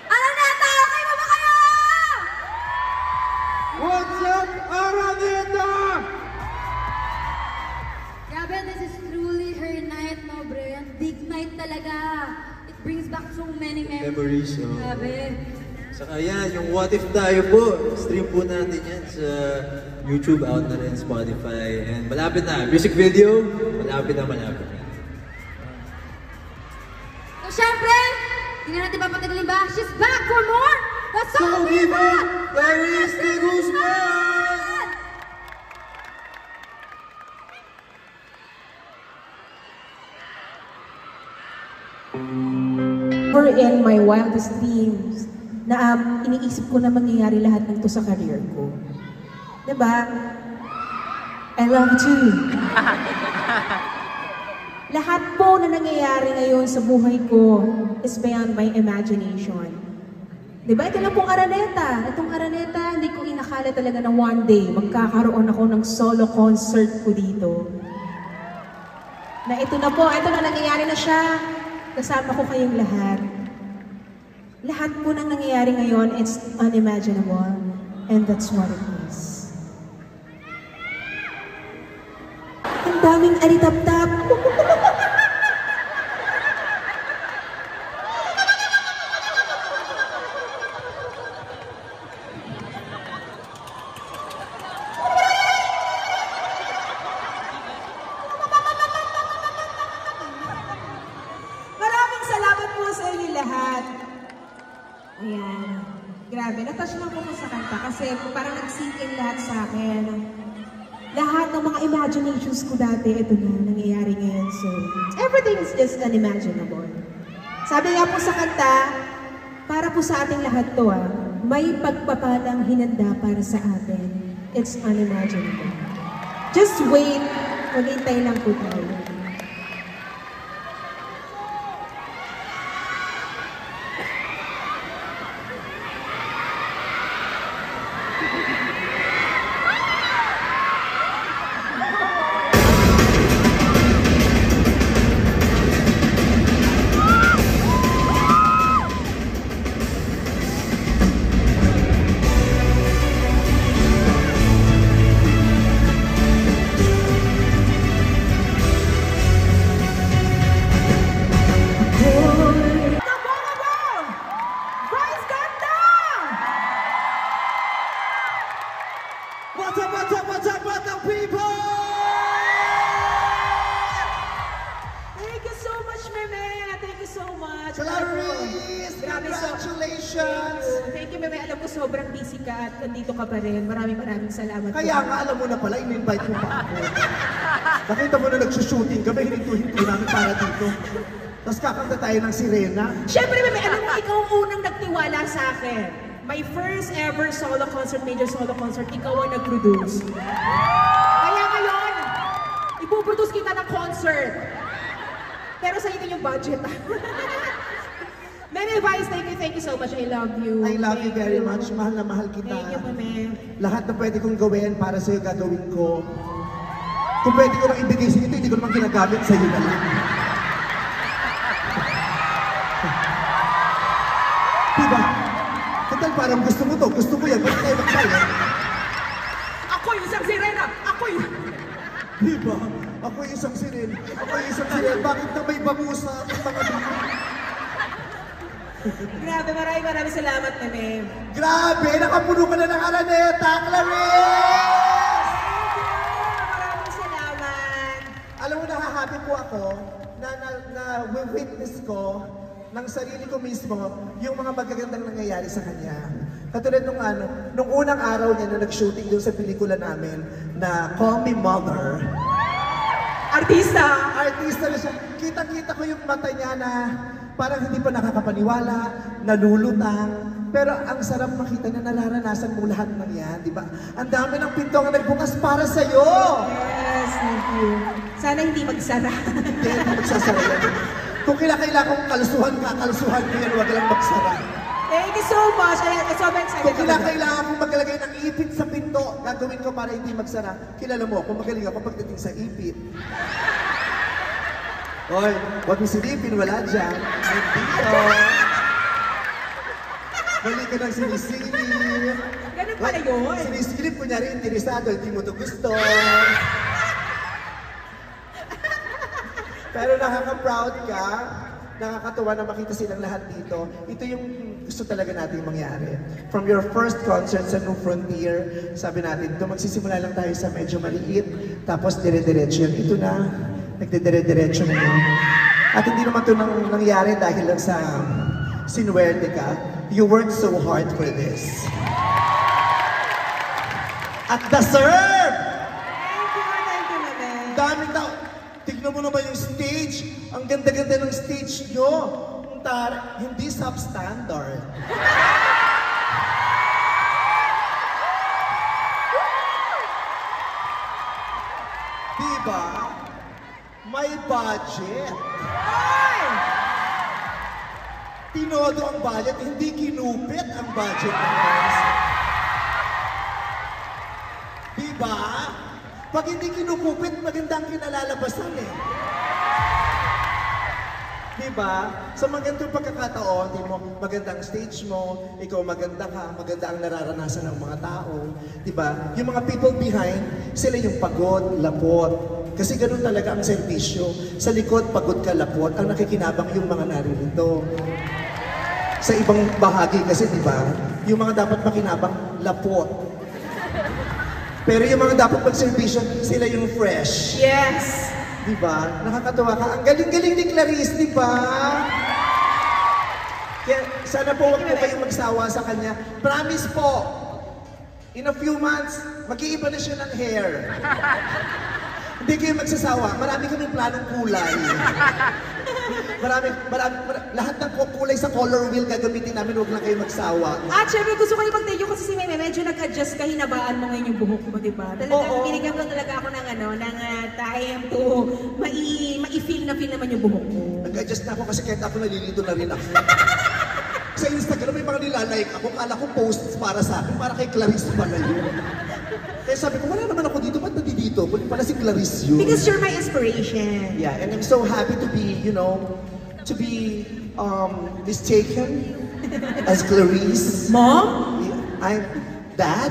Araneta! Okay ba kayo? What's up, Araneta? Grabe, this is truly her night, no, Brian? Big night talaga. It brings back so many memories. Grabe. Saka yan, yung What If tayo po, stream po natin yan sa YouTube, out na rin, Spotify, and malapit na. Music video, malapit na. So, syempre, hindi na natin papatagalin ba? She's back for more! The Soul Diva! Clarice de Guzman! Never in my wildest dreams na iniisip ko na mangyayari lahat ng to sa career ko. Diba? I love you. Lahat po na nangyayari ngayon sa buhay ko is beyond my imagination. Diba? Ito lang pong Araneta. Itong Araneta, hindi ko inakala talaga na one day magkakaroon ako ng solo concert ko dito. Na ito na po, ito na nangyayari na siya. Kasama ko kayong lahat. Lahat po ng nangyayari ngayon, it's unimaginable. And that's what it is. Ang daming alitap-tap. Maraming salamat po sa inyo lahat. Ayan. Grabe, natouch lang po sa kanta kasi parang nag-sink in lahat sa akin. Lahat ng mga imaginations ko dati, ito na, nangyayari ngayon. So, everything is just unimaginable. Sabi nga po sa kanta, para po sa ating lahat to, may pagpapalang hinanda para sa atin. It's unimaginable. Just wait, maghintay lang po tayo. What's up, people? Thank you so much, Meme. Thank you so much. Clarice, congratulations! Thank you, Meme. Alam ko sobrang busy ka at nandito ka pa rin. Maraming salamat. Kaya nga, alam mo na pala, in-invite mo pa ako. Nakita mo na nagsushooting kami, hininto-hinto namin para dito. Tapos kakanta tayo ng sirena. Siyempre, Meme, alam mo, ikaw ang unang nagtiwala sa akin. my first ever solo concert, major solo concert, ikaw ang nag-produce. Kaya ngayon, ipuproduce kita ng concert. Pero sa inyo yung budget. Meme Vice, thank you so much. I love you. I love you very much. Mahal na mahal kita. Thank you, Meme. Lahat na pwede kong gawin para sa'yo gagawin ko. Kung pwede ko lang ibigay sa'yo ito, hindi ko naman ginagamit sa'yo na lang. Diba? Total, parang gusto mo to. Gusto mo yan. Bakit tayo magkaya? Ako yung isang sirena! Ako yung... Diba? Ako yung isang siren. Ako yung isang siren. Bakit na may bangusa at mga dito? Grabe, maraming salamat, Meme. Grabe! Nakapuno ka na ng Araneta, Clarice! Maraming salamat. Alam mo, nahahappy po ako na witness ko ng sarili ko mismo yung mga magagandang nangyayari sa kanya. Katulad nung unang araw niya nung nag-shooting doon sa pelikula namin na Call Me Mother. Artista! Artista na siya. Kita-kita ko yung mata niya na parang hindi pa nakakapaniwala, nalulutang. Pero ang sarap makita na nararanasan mo lahat ng yan, di ba? Ang dami ng pinto ang nagbukas para sa'yo! Yes, thank you. Sana hindi magsara. Hindi magsasara yan. Kung kailangan kong kalsuhan ko yan, huwag lang magsara. Thank you so much. I'm so excited. Kung kailangan kong maglagay ng ipit sa pinto, gagawin ko para hindi magsara. Kilala mo, kung magaling ako pagdating sa ipit. Hoy, huwag mo silipin, wala dyan. Dito. Mali ka ng sinisilip. Ganun pala yun. Sinisilip, kunyari, interesado, hindi mo to gusto. Pero nakaka-proud ka, nakakatuwa na makita silang lahat dito. Ito yung gusto talaga natin mangyari. From your first concert sa New Frontier, sabi natin, ito magsisimula lang tayo sa medyo maliit, tapos dire-diretso yan. Ito na, nagdidire-diretso na yun. At hindi naman ito nangyari dahil lang sa sinuwerte ka. You worked so hard for this. At the serve! Thank you, Meme. Daming tao. Tignan mo naman yung stage. Ang ganda-ganda ng stage nyo. Hindi substandard. Diba? May budget. Tinodo ang budget, hindi kinupit ang budget ng guys. Diba? Pag hindi kinukupit, magandang kinalalabasan eh. Diba? Sa magandang pagkakataon, magandang stage mo, ikaw maganda ka, maganda ang nararanasan ng mga tao. Diba? Yung mga people behind, sila yung pagod, lapot. Kasi ganun talaga ang servisyo. Sa likod, pagod ka, lapot. Ang nakikinabang yung mga naririto. Sa ibang bahagi kasi, diba? Yung mga dapat makinabang, lapot. Pero yung mga dapat mag-servisyo, sila yung fresh. Yes! Diba? Nakakatuwa ka. Ang galing-galing ni Clarice, diba? Kaya sana po huwag po kayong magsawa sa kanya. Promise po, in a few months, mag-iiba na siya ng hair. Hindi kayo magsasawa. Marami kaming planong kulay. Lahat ng kulay sa color wheel gagamitin namin, huwag lang kayo magsawa. At syempre, gusto ko yung mag-thank you kasi si Meme, medyo nag-adjust ka, hinabaan mo ngayon yung buhok mo, di ba? Talagang binigyan ko talaga ako ng time to ma-feel naman yung buhok mo. Nag-adjust na ako kasi kahit ako nalilito na rin ako. Sa Instagram may mga nilalike ako, kala ko posts para sa akin, para kay Clarice pala yun. Kaya sabi ko, wala naman ako dito, ba't nandito? Kundi pala si Clarice yun. Because you're my inspiration. Yeah, and I'm so happy to be, mistaken as Clarice. Mom? I'm Dad.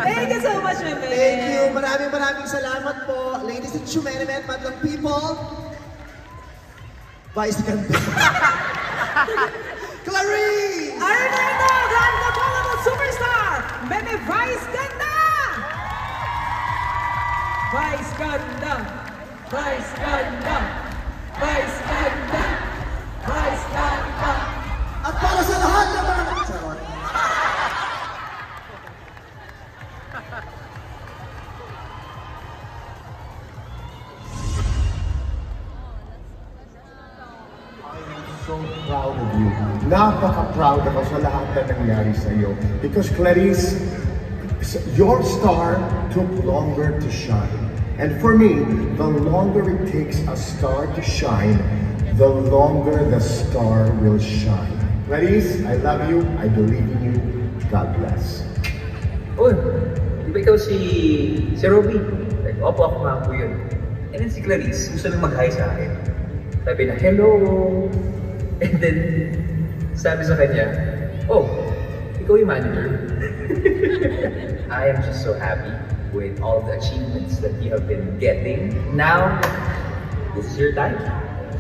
Thank you so much, Meme. Thank you. Maraming salamat po. Ladies and gentlemen, madlang people. Vice ganda. Clarice! Araneta, Grand Napoleon Superstar, Meme Vice Ganda! Vice Ganda! Vice Ganda! Vice Ganda! Vice Ganda! At para sa lahat ng mga... Charot. So proud of you. Napaka-proud ako sa lahat na nangyari sa'yo. Because Clarice, your star took longer to shine. And for me, the longer it takes a star to shine, the longer the star will shine. Clarice, I love you. I believe in you. God bless. Oh, di ba ikaw si Robby? Like, opo ako nga po yun. And then si Clarice, gusto nang mag-hi sa akin. Sabi na, hello! And then, sabi sa kanya, oh, ikaw yung manager. I am just so happy with all the achievements that you have been getting. Now, this is your time.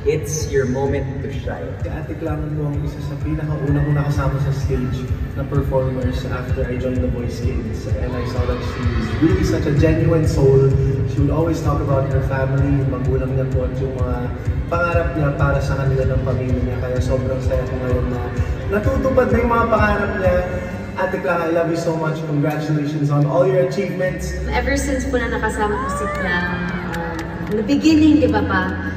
It's your moment to shine. Si Ate Clang po ang isa sa pinakaunang ko nakasama sa stage na performers after I joined the Boys Kids. And I saw that she's really such a genuine soul. She would always talk about her family, yung magulang niya po at yung mga pangarap niya para sa kanila ng pamilya niya. Kaya sobrang saya ko ngayon na natutupad na yung mga pangarap niya. Ate Clang, I love you so much. Congratulations on all your achievements. Ever since po na nakasama ko si Clang, in the beginning, di ba pa,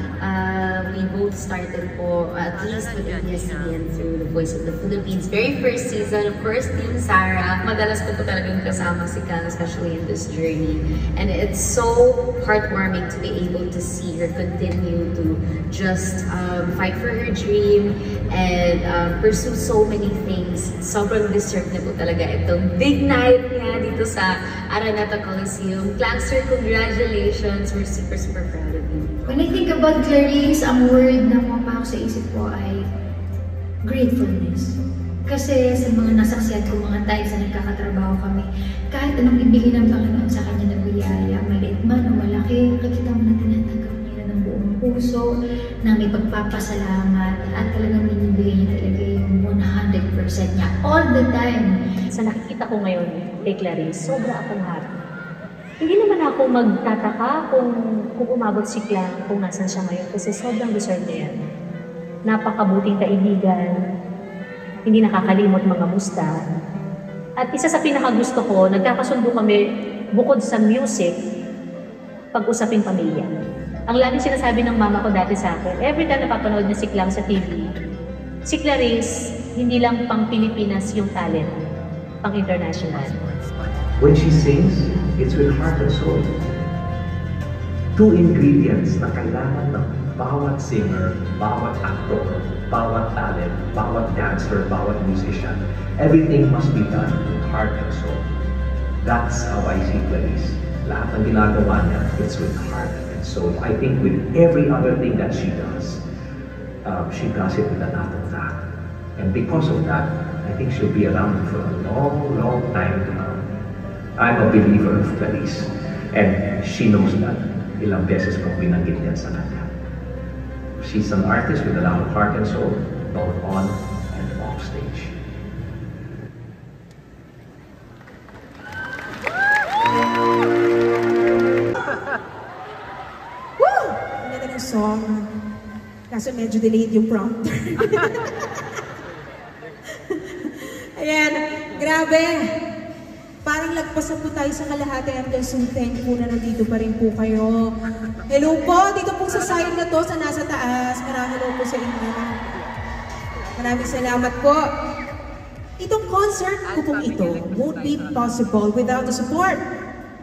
we both started po at least with ABS-CBN through The Voice of the Philippines. Very first season, of course, Team Sarah. Madalas ko talagang kasama si Clang, especially in this journey. And it's so heartwarming to be able to see her continue to just fight for her dream and pursue so many things. Sobrang deserve na po talaga itong big night niya dito sa Araneta Coliseum. Clang, sir, congratulations. We're super, super proud of you. When I think about Clarice, ang word na pumapasok sa isip ko ay gratefulness. Kasi sa mga nasaksihan ko, mga times na nagkakatrabaho kami, kahit anong ibigay ng Panginoon sa kanya na biyaya, maliit man o malaki, nakikita mo na tinatanggap niya ng buong puso, na may pagpapasalamat, at talagang binibigay niya talaga yung 100% niya all the time. Sa nakikita ko ngayon kay Clarice, sobra akong happy. Hindi naman ako magtataka kung umabot si Clang kung nasan siya ngayon kasi sobrang deserve niya yan. Napakabuting kaibigan, hindi nakakalimot mga musta. At isa sa pinakagusto ko, nagkakasundo kami bukod sa music, pag-usaping pamilya. Ang laging sinasabi ng mama ko dati sa akin, every time napapanood niya si Clang sa TV, si Clarice, hindi lang pang Pilipinas yung talent, pang international. When she sings, it's with heart and soul. Two ingredients na kailangan ng bawat singer, bawat actor, bawat talent, bawat dancer, bawat musician. Everything must be done with heart and soul. That's how I see Clarice. Lahat ng ginagawa niya, it's with heart and soul. I think with every other thing that she does it with a lot of that. And because of that, I think she'll be around for a long, long time to come. I'm a believer of Clarice, and she knows that. Ilang beses kong binanggit yan sa kanya. She's an artist with a lot of heart and soul, both on and off stage. Woo! Ang ganda ng song. Kaso medyo delayed yung prompter. Ayan, grabe. Parang lagpasan po tayo sa kalahati and so thankful na nandito pa rin po kayo. Hello po, dito po sa side na to, sa nasa taas. Maraming hello po sa inyo. Maraming salamat po. Itong concert ko pong ito won't be possible without the support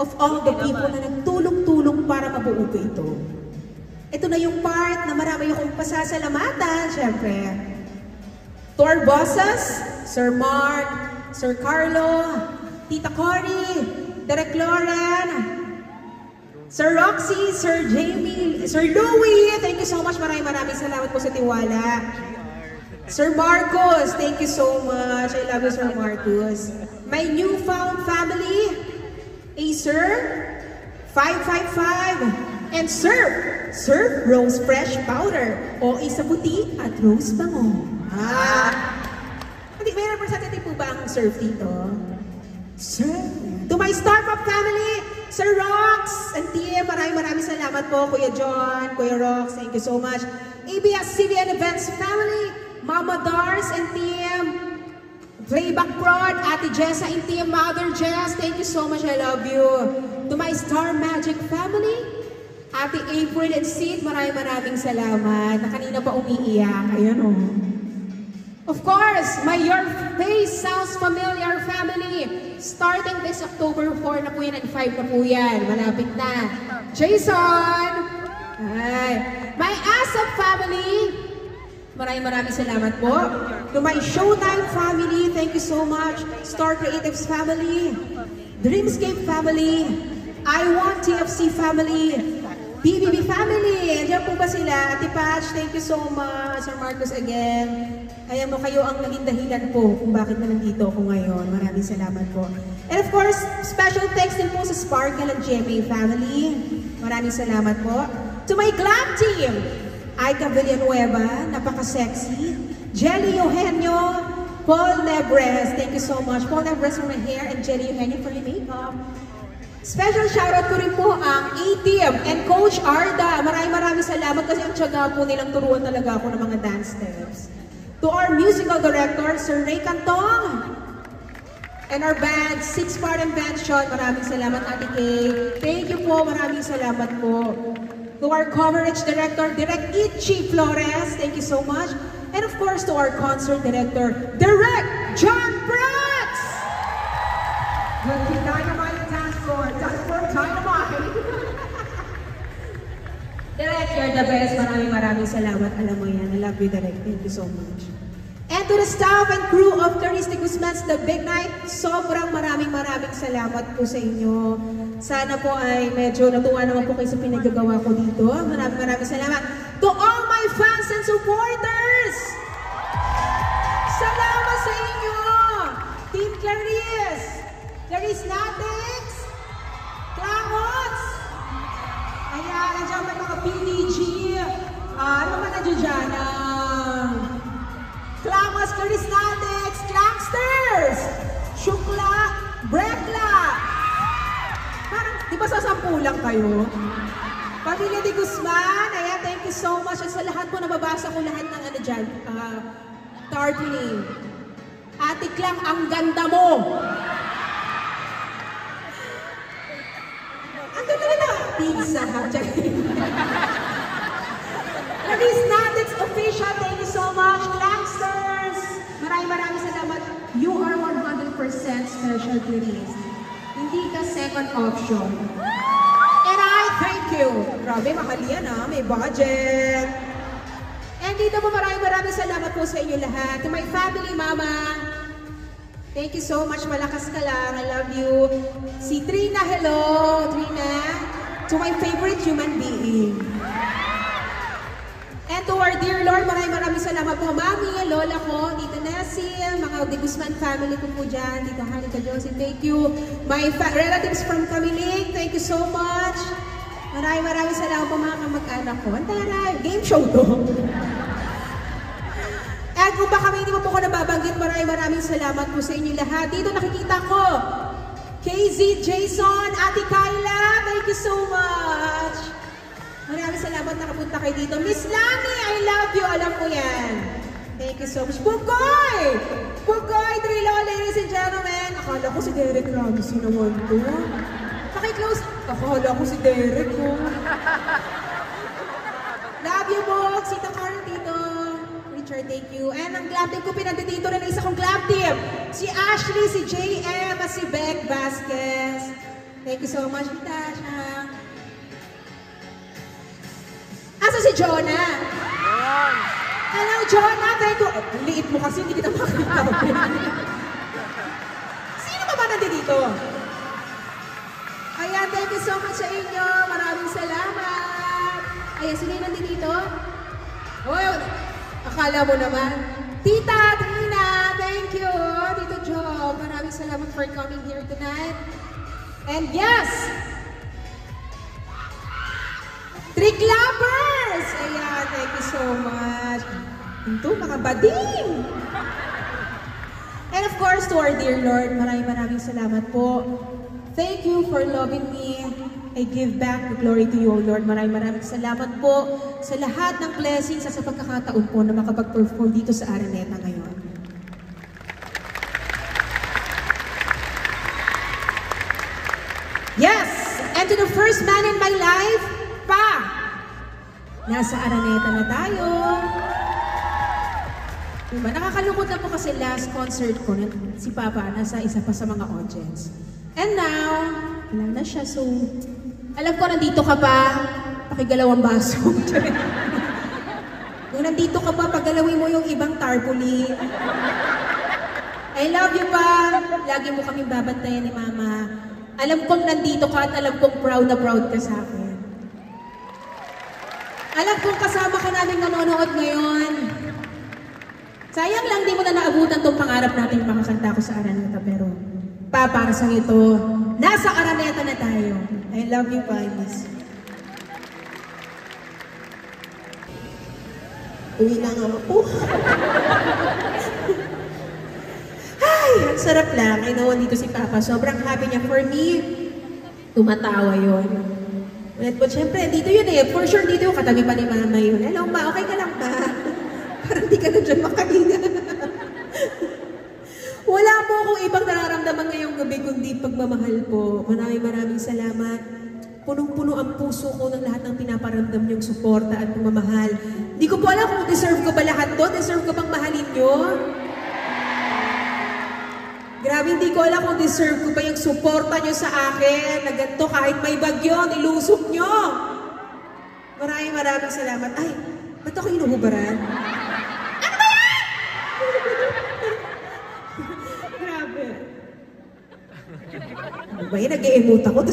of all the people na nagtulong-tulong para mabuo ko ito. Ito na yung part na marami akong pasasalamatan, syempre. To our bosses, Sir Mark, Sir Carlo, Tita Cory, Derek Lauren, Sir Roxy, Sir Jamie, Sir Louie, thank you so much. Maraming salamat po sa tiwala. Sir Marcos, thank you so much. I love you, Sir Marcos. My newfound family, Acer, 555, and Sir Rose Fresh Powder, o Isa Puti at Rose Bango. Hindi, may representative po ba ang surf dito? Sir, to my Starpop family, Sir Rox and team, maraming salamat po, Kuya John, Kuya Rox, thank you so much. ABS-CBN Events family, Mama Dars and team, Playback Prod, Ate Jessa and team, Mother Jess, thank you so much, I love you. To my Star Magic family, Ate April and Sid, maraming salamat, na kanina pa umiiyak, ayun o. Of course, my Your Face Sounds Familiar family. Starting this October 4 na po yan and 5 na po yan. Malapit na. Jason! Ay. My ASAP family. Maraming salamat po. To my Showtime family, thank you so much. Star Creatives family. Dreamscape family. I Want TFC family. BBB family. Andiyan po ba sila? Ate Patch, thank you so much. Sir Marcos again. Ayan mo, kayo ang naging dahilan po kung bakit na nandito ako ngayon. Maraming salamat po. And of course, special thanks din po sa Sparkle and GMA family. Maraming salamat po. To my glam team, Aika Villanueva, napaka-sexy. Jelly Eugenio, Paul Nebres, thank you so much. Paul Nebres for my hair and Jelly Eugenio for your makeup. Special shoutout ko rin po ang A-Team and Coach Arda. Maraming salamat kasi ang tiyaga po nilang turuan talaga ako ng mga dance steps. To our musical director, Sir Ray Cantong. And our band, Six Part Invention. Maraming salamat, Ate Kay. Thank you po, maraming salamat po. To our coverage director, Direct Itchy Flores. Thank you so much. And of course, to our concert director, Direct John Prats! Good dynamite dance floor. Dance floor dynamite. Direct, you're the best. Maraming salamat. Alam mo yan. I love you, Direct. Thank you so much. And to the staff and crew of Clarice de Guzman's The Big Night, sobrang maraming salamat po sa inyo. Sana po ay medyo natuwa naman po kayo sa pinagagawa ko dito. Maraming salamat. To all my fans and supporters! Salamat sa inyo! Team Clarice! Clarice Natics! Clamots! Ayan, nandiyan may mga PDG. Ano man nandiyan dyan? Clamots, Clarice Natics, Clanksters! Shukla, Brekla! Parang, di ba sasampu lang kayo? Pamilya de Guzman, ayan, thank you so much. At sa lahat po, nababasa ko lahat ng ano dyan, tarpaulin. Ate Klang, ang ganda mo! Ang ganda na! Pizza, ha? Clarice Natics Official, thank you so much. Clanksters! Maraming salamat. You are 100% special, Clarice. Hindi ka second option. And I thank you. Grabe, mahal yan ha. May budget. And dito po maraming salamat po sa inyo lahat. To my family, Mama. Thank you so much. Malakas ka lang. I love you. Si Trina, hello. Trina. To my favorite human being. And to our dear Lord, maraming salamat po. Mami, Lola ko, Tita Nessie, mga De Guzman family ko po dyan, Tita Hanika Joseph, thank you. My relatives from Kamiling, thank you so much. Maraming salamat po mga kamag-anak ko. Antaray, game show to. At kung baka hindi mo po ko nababanggit, maraming salamat po sa inyo lahat. Dito nakikita ko, KZ, Jason, Ate Kyla, thank you so much. Maraming salamat nakapunta kayo dito. Miss Lani, I love you. Alam ko yan. Thank you so much. Pugoy! Pugoy, Trilo, ladies and gentlemen. Akala ko si Derek Ramsey naman to. Paki-close. Akala ko si Derek, oh. Love you, Bog. Sita Karen dito. Richard, thank you. And ang glam team ko, pinandito rin isa kong glam team. Si Ashley, si JM, at si Beck Vasquez. Thank you so much, Natasha. Asa si Jonah? Hello, Jonah. Thank you. Liit mo kasi, hindi kita makita. Sino ba nandito? Ayan, thank you so much sa inyo. Maraming salamat. Ayan, sino yung nandito? Oh, akala mo naman. Tita, Trina, thank you. Tito Joe, maraming salamat for coming here tonight. And yes, Trick Lovers! Ayan, thank you so much. Ito, mga bading! And of course, to our dear Lord, maraming salamat po. Thank you for loving me. I give back the glory to you, O Lord. Maraming salamat po sa lahat ng blessings sa pagkakataon po na makapag-perform dito sa Araneta ngayon. Yes! And to the first man in my life, Pa! Nasa Araneta na tayo. Diba? Nakakalungkot na po kasi last concert ko, si Papa nasa isa pa sa mga audience. And now, wala na siya. So, alam ko nandito ka pa, pakigalawang baso. Kung nandito ka pa, paggalawin mo yung ibang tarpaulin. I love you pa. Lagi mo kaming babantayan ni Mama. Alam kong nandito ka at alam kong proud na proud ka sa akin. Alam kong kasama ka namin nanonood ngayon. Sayang lang di mo na naabutan tong pangarap natin makakanta ko sa Araneta, pero para sa ito, nasa Araneta na tayo. I love you, pa, miss. Uwi na nga ako. Ay, ang sarap lang. I know, dito si Papa. Sobrang happy niya. For me, tumatawa yun. But syempre, dito yun eh. For sure, dito yung katabi pa ni Mama yun. Hello, Ma, okay ka lang ba? Parang di ka na dyan makahinga. Wala po akong ibang nararamdaman ngayong gabi kundi pagmamahal po. Maraming salamat. Punong-puno ang puso ko ng lahat ng pinaparamdam niyong suporta at pagmamahal. Di ko po alam kung deserve ko ba lahat to. Deserve ko bang mahalin niyo? Grabe, hindi ko alam kung deserve ko ba yung suporta niyo sa akin. Na ganito kahit may bagyo, nilusok niyo. Maraming salamat. Ay, ba't ako inuhubaran? Ano ba yan? Grabe. Ano ba yan? Nag-e-emote ako.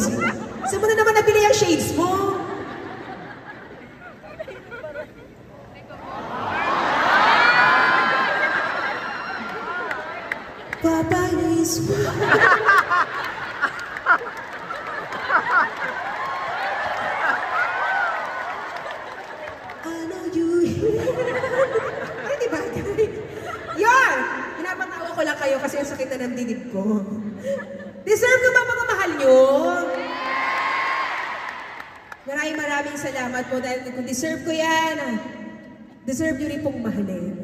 Saan mo na naman nabili ang shades mo? Papa is I know you. Ay, di ba? Yan! Pinapatawa ko lang kayo kasi ang sakit na ng dinig ko. Deserve ko ba pagmamahal nyo? Maraming salamat po dahil kung deserve ko yan, deserve nyo rin pong mahalin.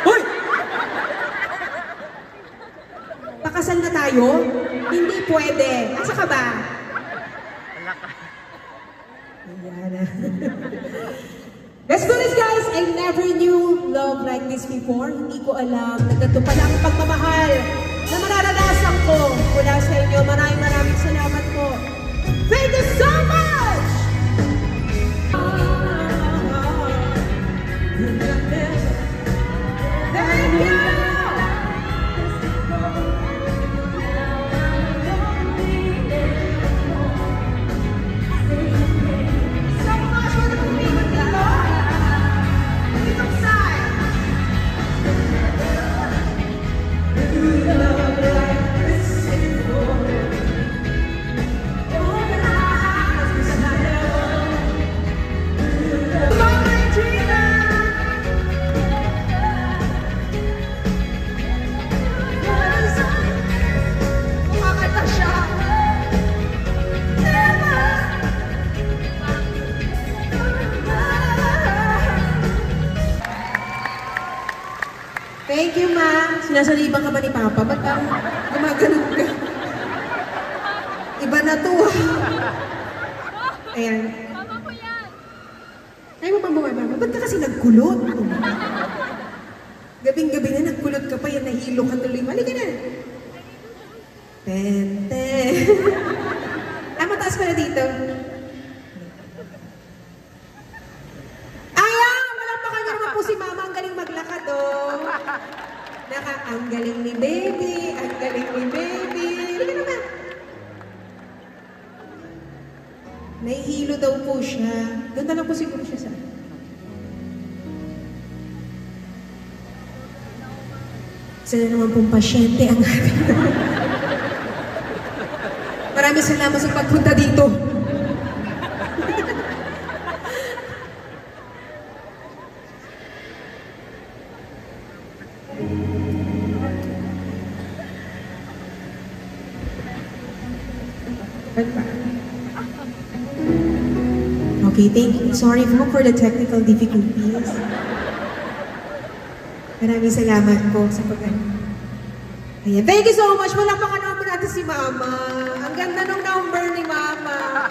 Hoy! Pakasal na tayo? Hindi pwede. Asa ka ba? Ayan na. Let's do this, guys! I never knew love like this before. Hindi ko alam na ganito pala ang pagmamahal na mararanasan ko mula sa inyo. Maraming salamat po. Thank you so much! Thank you! So much for the movie, dito. Ditong side. Thank you, Ma. Sinasaliban ka ba ni Papa? Ba't parang gumaganon ka? Iba na to. Ayan. Ay, Mama. Ba't ka kasi nagkulot? Gabing-gabi na nagkulot ka pa, yan nahilo ka tuloy. Halika na. Tente. Mataas pala dito. Si Mama, ang galing maglakad, oh. Ang galing ni Baby, ang galing ni Baby. Hindi naman. Nahihilo daw po siya. Ganda lang po siguro siya sa... Sana naman pong pasyente ang ating... Maraming salamat sa pagpunta dito. Okay, thank you. Sorry for the technical difficulties. Maraming salamat po sa Ayan, thank you so much. Malapakan naman natin si Mama. Ang ganda ng number ni Mama.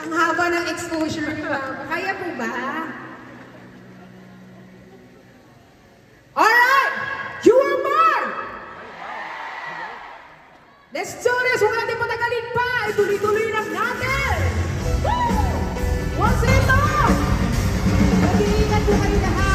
Ang haba ng exposure ni Mama. Kaya po ba? Let's do this! Huwag natin patagalin pa! Ituloy-tuloy lang natin! Woo! Once ito! Mag-iingat po kayo lahat!